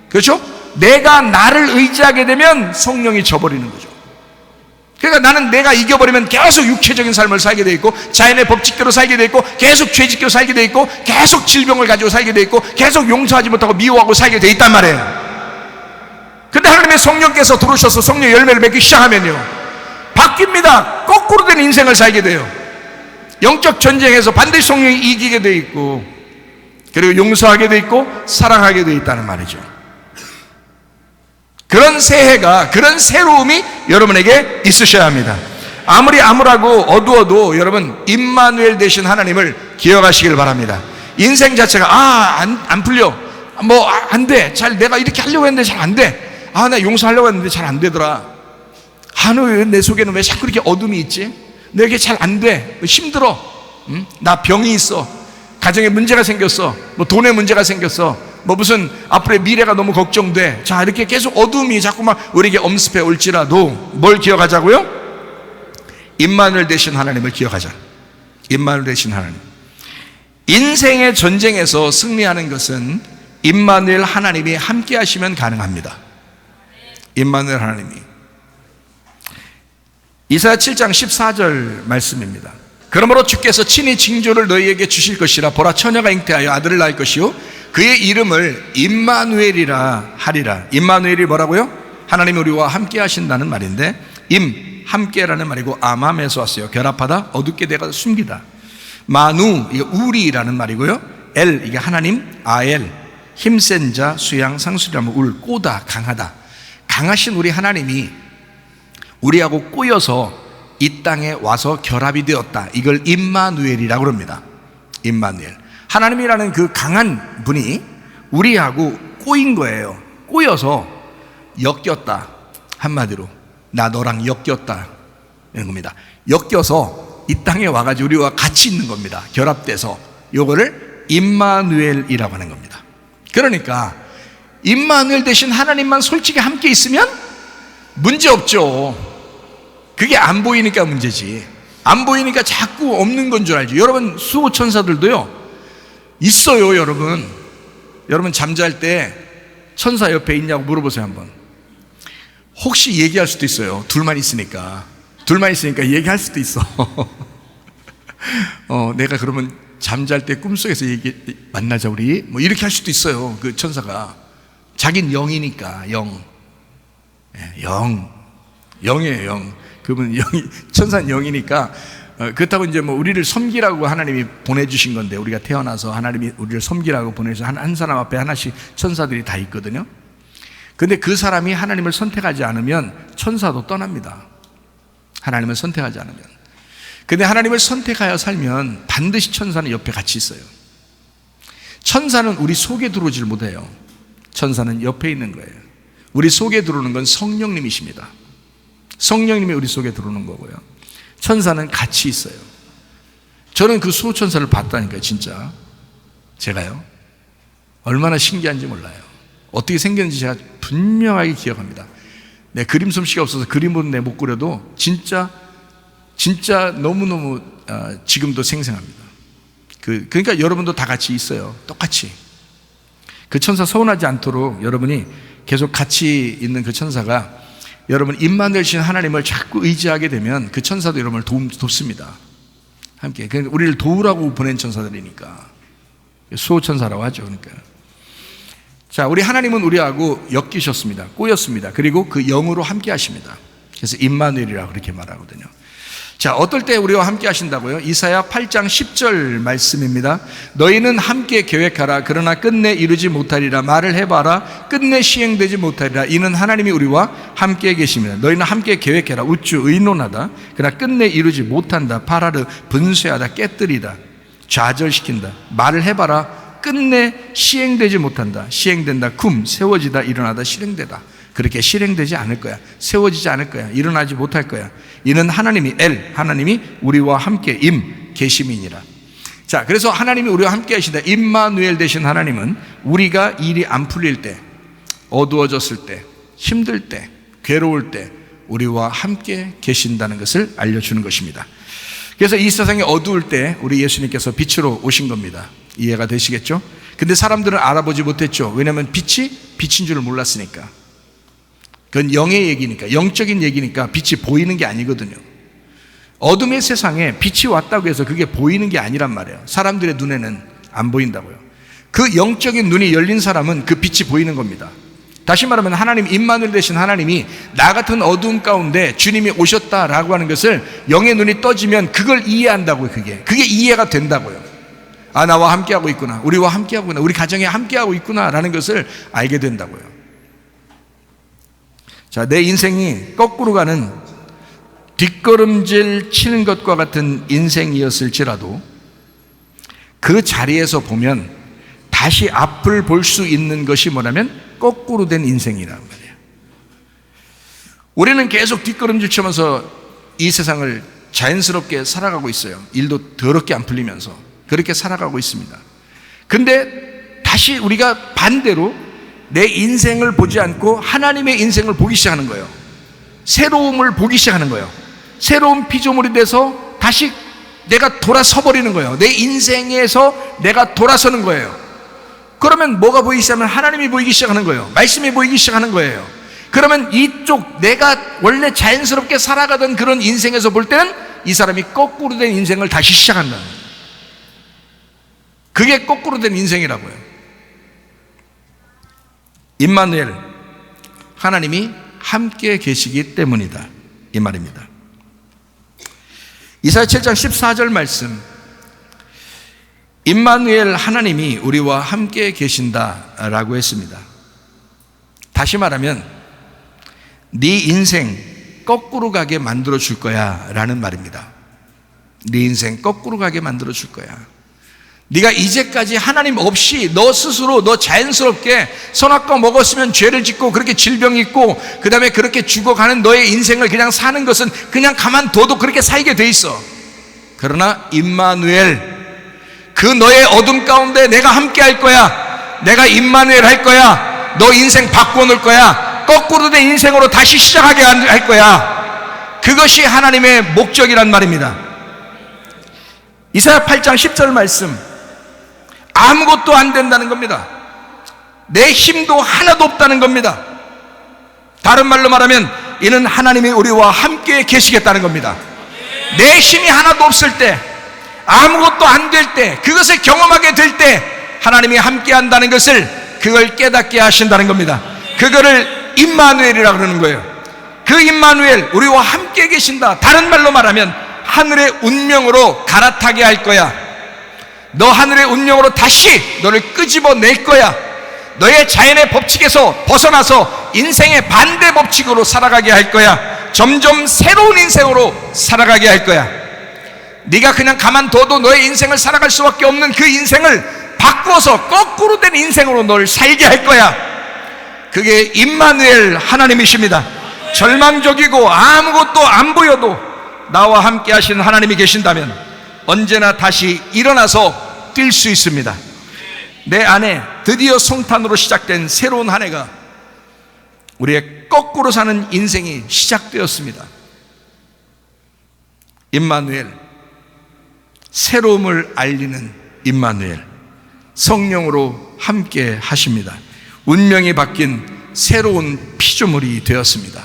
그렇죠? 내가 나를 의지하게 되면 성령이 져버리는 거죠. 그러니까 나는 내가 이겨버리면 계속 육체적인 삶을 살게 돼 있고, 자연의 법칙대로 살게 돼 있고, 계속 죄짓고 살게 돼 있고, 계속 질병을 가지고 살게 돼 있고, 계속 용서하지 못하고 미워하고 살게 돼 있단 말이에요. 근데 하나님의 성령께서 들어오셔서 성령 열매를 맺기 시작하면요, 바뀝니다. 거꾸로 된 인생을 살게 돼요. 영적 전쟁에서 반드시 성령이 이기게 돼 있고, 그리고 용서하게 돼 있고 사랑하게 돼 있다는 말이죠. 그런 새해가, 그런 새로움이 여러분에게 있으셔야 합니다. 아무리 암울하고 어두워도 여러분 임마누엘 되신 하나님을 기억하시길 바랍니다. 인생 자체가 안 풀려, 뭐 안 돼, 잘 내가 이렇게 하려고 했는데 잘 안 돼, 나 용서하려고 했는데 잘 안 되더라, 내 속에는 왜 자꾸 이렇게 어둠이 있지, 내게 잘 안 돼, 힘들어, 나 병이 있어, 가정에 문제가 생겼어, 뭐 돈에 문제가 생겼어, 뭐 무슨 앞으로의 미래가 너무 걱정돼. 자, 이렇게 계속 어둠이 자꾸만 우리에게 엄습해 올지라도 뭘 기억하자고요? 임마누엘 되신 하나님을 기억하자. 임마누엘 되신 하나님. 인생의 전쟁에서 승리하는 것은 임마누엘 하나님이 함께 하시면 가능합니다. 임마누엘 하나님이. 이사야 7장 14절 말씀입니다. 그러므로 주께서 친히 징조를 너희에게 주실 것이라. 보라, 처녀가 잉태하여 아들을 낳을 것이요 그의 이름을 임마누엘이라 하리라. 임마누엘이 뭐라고요? 하나님이 우리와 함께 하신다는 말인데, 함께라는 말이고, 아맘에서 왔어요. 결합하다, 어둡게 되가 숨기다. 마누, 이게 우리라는 말이고요. 엘, 이게 하나님. 아엘, 힘센 자, 수양, 상수리라면 울, 꼬다, 강하다. 강하신 우리 하나님이 우리하고 꼬여서 이 땅에 와서 결합이 되었다. 이걸 임마누엘이라고 합니다. 임마누엘. 하나님이라는 그 강한 분이 우리하고 꼬인 거예요. 꼬여서 엮였다. 한마디로 나 너랑 엮였다 이런 겁니다. 엮여서 이 땅에 와가지고 우리와 같이 있는 겁니다. 결합돼서. 요거를 임마누엘이라고 하는 겁니다. 그러니까 임마누엘 대신 하나님만 솔직히 함께 있으면 문제 없죠. 그게 안 보이니까 문제지. 안 보이니까 자꾸 없는 건 줄 알죠. 여러분, 수호천사들도요 있어요. 여러분 잠잘 때 천사 옆에 있냐고 물어보세요. 한번. 혹시 얘기할 수도 있어요. 둘만 있으니까 얘기할 수도 있어. 내가 그러면 잠잘 때 꿈속에서 만나자 우리, 뭐 이렇게 할 수도 있어요. 그 천사가. 자긴 영이니까. 영이에요. 영. 그분 천사는 영이니까. 그렇다고 이제 뭐 우리를 섬기라고 하나님이 보내주신 건데, 우리가 태어나서 하나님이 우리를 섬기라고 보내서 한 사람 앞에 하나씩 천사들이 다 있거든요. 근데 그 사람이 하나님을 선택하지 않으면 천사도 떠납니다. 하나님을 선택하지 않으면. 근데 하나님을 선택하여 살면 반드시 천사는 옆에 같이 있어요. 천사는 우리 속에 들어오질 못해요. 천사는 옆에 있는 거예요. 우리 속에 들어오는 건 성령님이십니다. 성령님이 우리 속에 들어오는 거고요. 천사는 같이 있어요. 저는 그 수호천사를 봤다니까요. 진짜 제가요, 얼마나 신기한지 몰라요. 어떻게 생겼는지 제가 분명하게 기억합니다. 내 그림 솜씨가 없어서 그림으로 내 못 그려도 진짜 너무너무 지금도 생생합니다. 그러니까 여러분도 다 같이 있어요. 똑같이. 그 천사 서운하지 않도록 여러분이 계속 같이 있는 그 천사가 여러분 입만 열신 하나님을 자꾸 의지하게 되면 그 천사도 여러분을 돕습니다. 함께. 그러니까 우리를 도우라고 보낸 천사들이니까. 수호천사라고 하죠. 그러니까. 자, 우리 하나님은 우리하고 엮이셨습니다. 꼬였습니다. 그리고 그 영으로 함께 하십니다. 그래서 임마누엘이라고 그렇게 말하거든요. 자, 어떨 때 우리와 함께 하신다고요? 이사야 8장 10절 말씀입니다. 너희는 함께 계획하라. 그러나 끝내 이루지 못하리라. 말을 해봐라. 끝내 시행되지 못하리라. 이는 하나님이 우리와 함께 계십니다. 너희는 함께 계획해라. 우쭈 의논하다. 그러나 끝내 이루지 못한다. 파라르 분쇄하다. 깨뜨리다. 좌절시킨다. 말을 해봐라. 끝내 시행되지 못한다. 시행된다. 쿰 세워지다. 일어나다. 실행되다. 그렇게 실행되지 않을 거야. 세워지지 않을 거야. 일어나지 못할 거야. 이는 하나님이 하나님이 우리와 함께 계심이니라. 자, 그래서 하나님이 우리와 함께 하신다. 임마누엘 되신 하나님은 우리가 일이 안 풀릴 때, 어두워졌을 때, 힘들 때, 괴로울 때 우리와 함께 계신다는 것을 알려주는 것입니다. 그래서 이 세상이 어두울 때 우리 예수님께서 빛으로 오신 겁니다. 이해가 되시겠죠? 근데 사람들은 알아보지 못했죠. 왜냐하면 빛이 빛인 줄을 몰랐으니까. 그건 영의 얘기니까, 영적인 얘기니까 빛이 보이는 게 아니거든요. 어둠의 세상에 빛이 왔다고 해서 그게 보이는 게 아니란 말이에요. 사람들의 눈에는 안 보인다고요. 그 영적인 눈이 열린 사람은 그 빛이 보이는 겁니다. 다시 말하면 하나님, 임마누엘 되신 하나님이 나 같은 어두움 가운데 주님이 오셨다라고 하는 것을 영의 눈이 떠지면 그걸 이해한다고요. 그게 이해가 된다고요. 아, 나와 함께하고 있구나. 우리와 함께하고 있구나. 우리 가정에 함께하고 있구나라는 것을 알게 된다고요. 자, 내 인생이 거꾸로 가는 뒷걸음질 치는 것과 같은 인생이었을지라도 그 자리에서 보면 다시 앞을 볼 수 있는 것이 뭐냐면 거꾸로 된 인생이란 말이에요. 우리는 계속 뒷걸음질 치면서 이 세상을 자연스럽게 살아가고 있어요. 일도 더럽게 안 풀리면서 그렇게 살아가고 있습니다. 근데 다시 우리가 반대로 내 인생을 보지 않고 하나님의 인생을 보기 시작하는 거예요. 새로움을 보기 시작하는 거예요. 새로운 피조물이 돼서 다시 내가 돌아서 버리는 거예요. 내 인생에서 내가 돌아서는 거예요. 그러면 뭐가 보이기 시작하면 하나님이 보이기 시작하는 거예요. 말씀이 보이기 시작하는 거예요. 그러면 이쪽 내가 원래 자연스럽게 살아가던 그런 인생에서 볼 때는 이 사람이 거꾸로 된 인생을 다시 시작한다는 거예요. 그게 거꾸로 된 인생이라고요. 임마누엘, 하나님이 함께 계시기 때문이다, 이 말입니다. 이사야 7장 14절 말씀, 임마누엘 하나님이 우리와 함께 계신다라고 했습니다. 다시 말하면 네 인생 거꾸로 가게 만들어 줄 거야 라는 말입니다. 네 인생 거꾸로 가게 만들어 줄 거야. 네가 이제까지 하나님 없이 너 스스로 너 자연스럽게 선악과 먹었으면 죄를 짓고 그렇게 질병이 있고 그 다음에 그렇게 죽어가는 너의 인생을 그냥 사는 것은 그냥 가만둬도 그렇게 살게 돼 있어. 그러나 임마누엘, 그 너의 어둠 가운데 내가 함께 할 거야. 내가 임마누엘 할 거야. 너 인생 바꿔놓을 거야. 거꾸로 된 인생으로 다시 시작하게 할 거야. 그것이 하나님의 목적이란 말입니다. 이사야 8장 10절 말씀, 아무것도 안 된다는 겁니다. 내 힘도 하나도 없다는 겁니다. 다른 말로 말하면 이는 하나님이 우리와 함께 계시겠다는 겁니다. 내 힘이 하나도 없을 때, 아무것도 안 될 때, 그것을 경험하게 될 때 하나님이 함께 한다는 것을 그걸 깨닫게 하신다는 겁니다. 그거를 임마누엘이라고 그러는 거예요. 그 임마누엘, 우리와 함께 계신다. 다른 말로 말하면 하늘의 운명으로 갈아타게 할 거야. 너 하늘의 운명으로 다시 너를 끄집어낼 거야. 너의 자연의 법칙에서 벗어나서 인생의 반대 법칙으로 살아가게 할 거야. 점점 새로운 인생으로 살아가게 할 거야. 네가 그냥 가만둬도 너의 인생을 살아갈 수밖에 없는 그 인생을 바꾸어서 거꾸로 된 인생으로 너를 살게 할 거야. 그게 임마누엘 하나님이십니다. 절망적이고 아무것도 안 보여도 나와 함께 하시는 하나님이 계신다면 언제나 다시 일어나서 뛸 수 있습니다. 내 안에 드디어 성탄으로 시작된 새로운 한 해가 우리의 거꾸로 사는 인생이 시작되었습니다. 임마누엘, 새로움을 알리는 임마누엘, 성령으로 함께 하십니다. 운명이 바뀐 새로운 피조물이 되었습니다.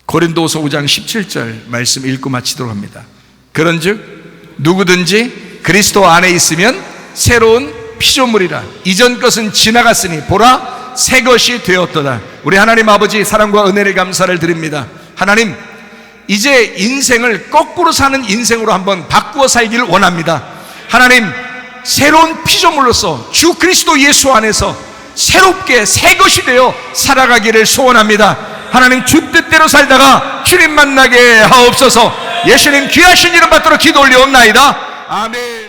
고린도후서 5장 17절 말씀 읽고 마치도록 합니다. 그런즉 누구든지 그리스도 안에 있으면 새로운 피조물이라. 이전 것은 지나갔으니 보라 새 것이 되었도다. 우리 하나님 아버지 사랑과 은혜를 감사를 드립니다. 하나님, 이제 인생을 거꾸로 사는 인생으로 한번 바꾸어 살기를 원합니다. 하나님, 새로운 피조물로서 주 그리스도 예수 안에서 새롭게 새 것이 되어 살아가기를 소원합니다. 하나님, 주 뜻대로 살다가 주님 만나게 하옵소서. 예수님 귀하신 이름 받들어 기도 올리옵나이다. 아멘.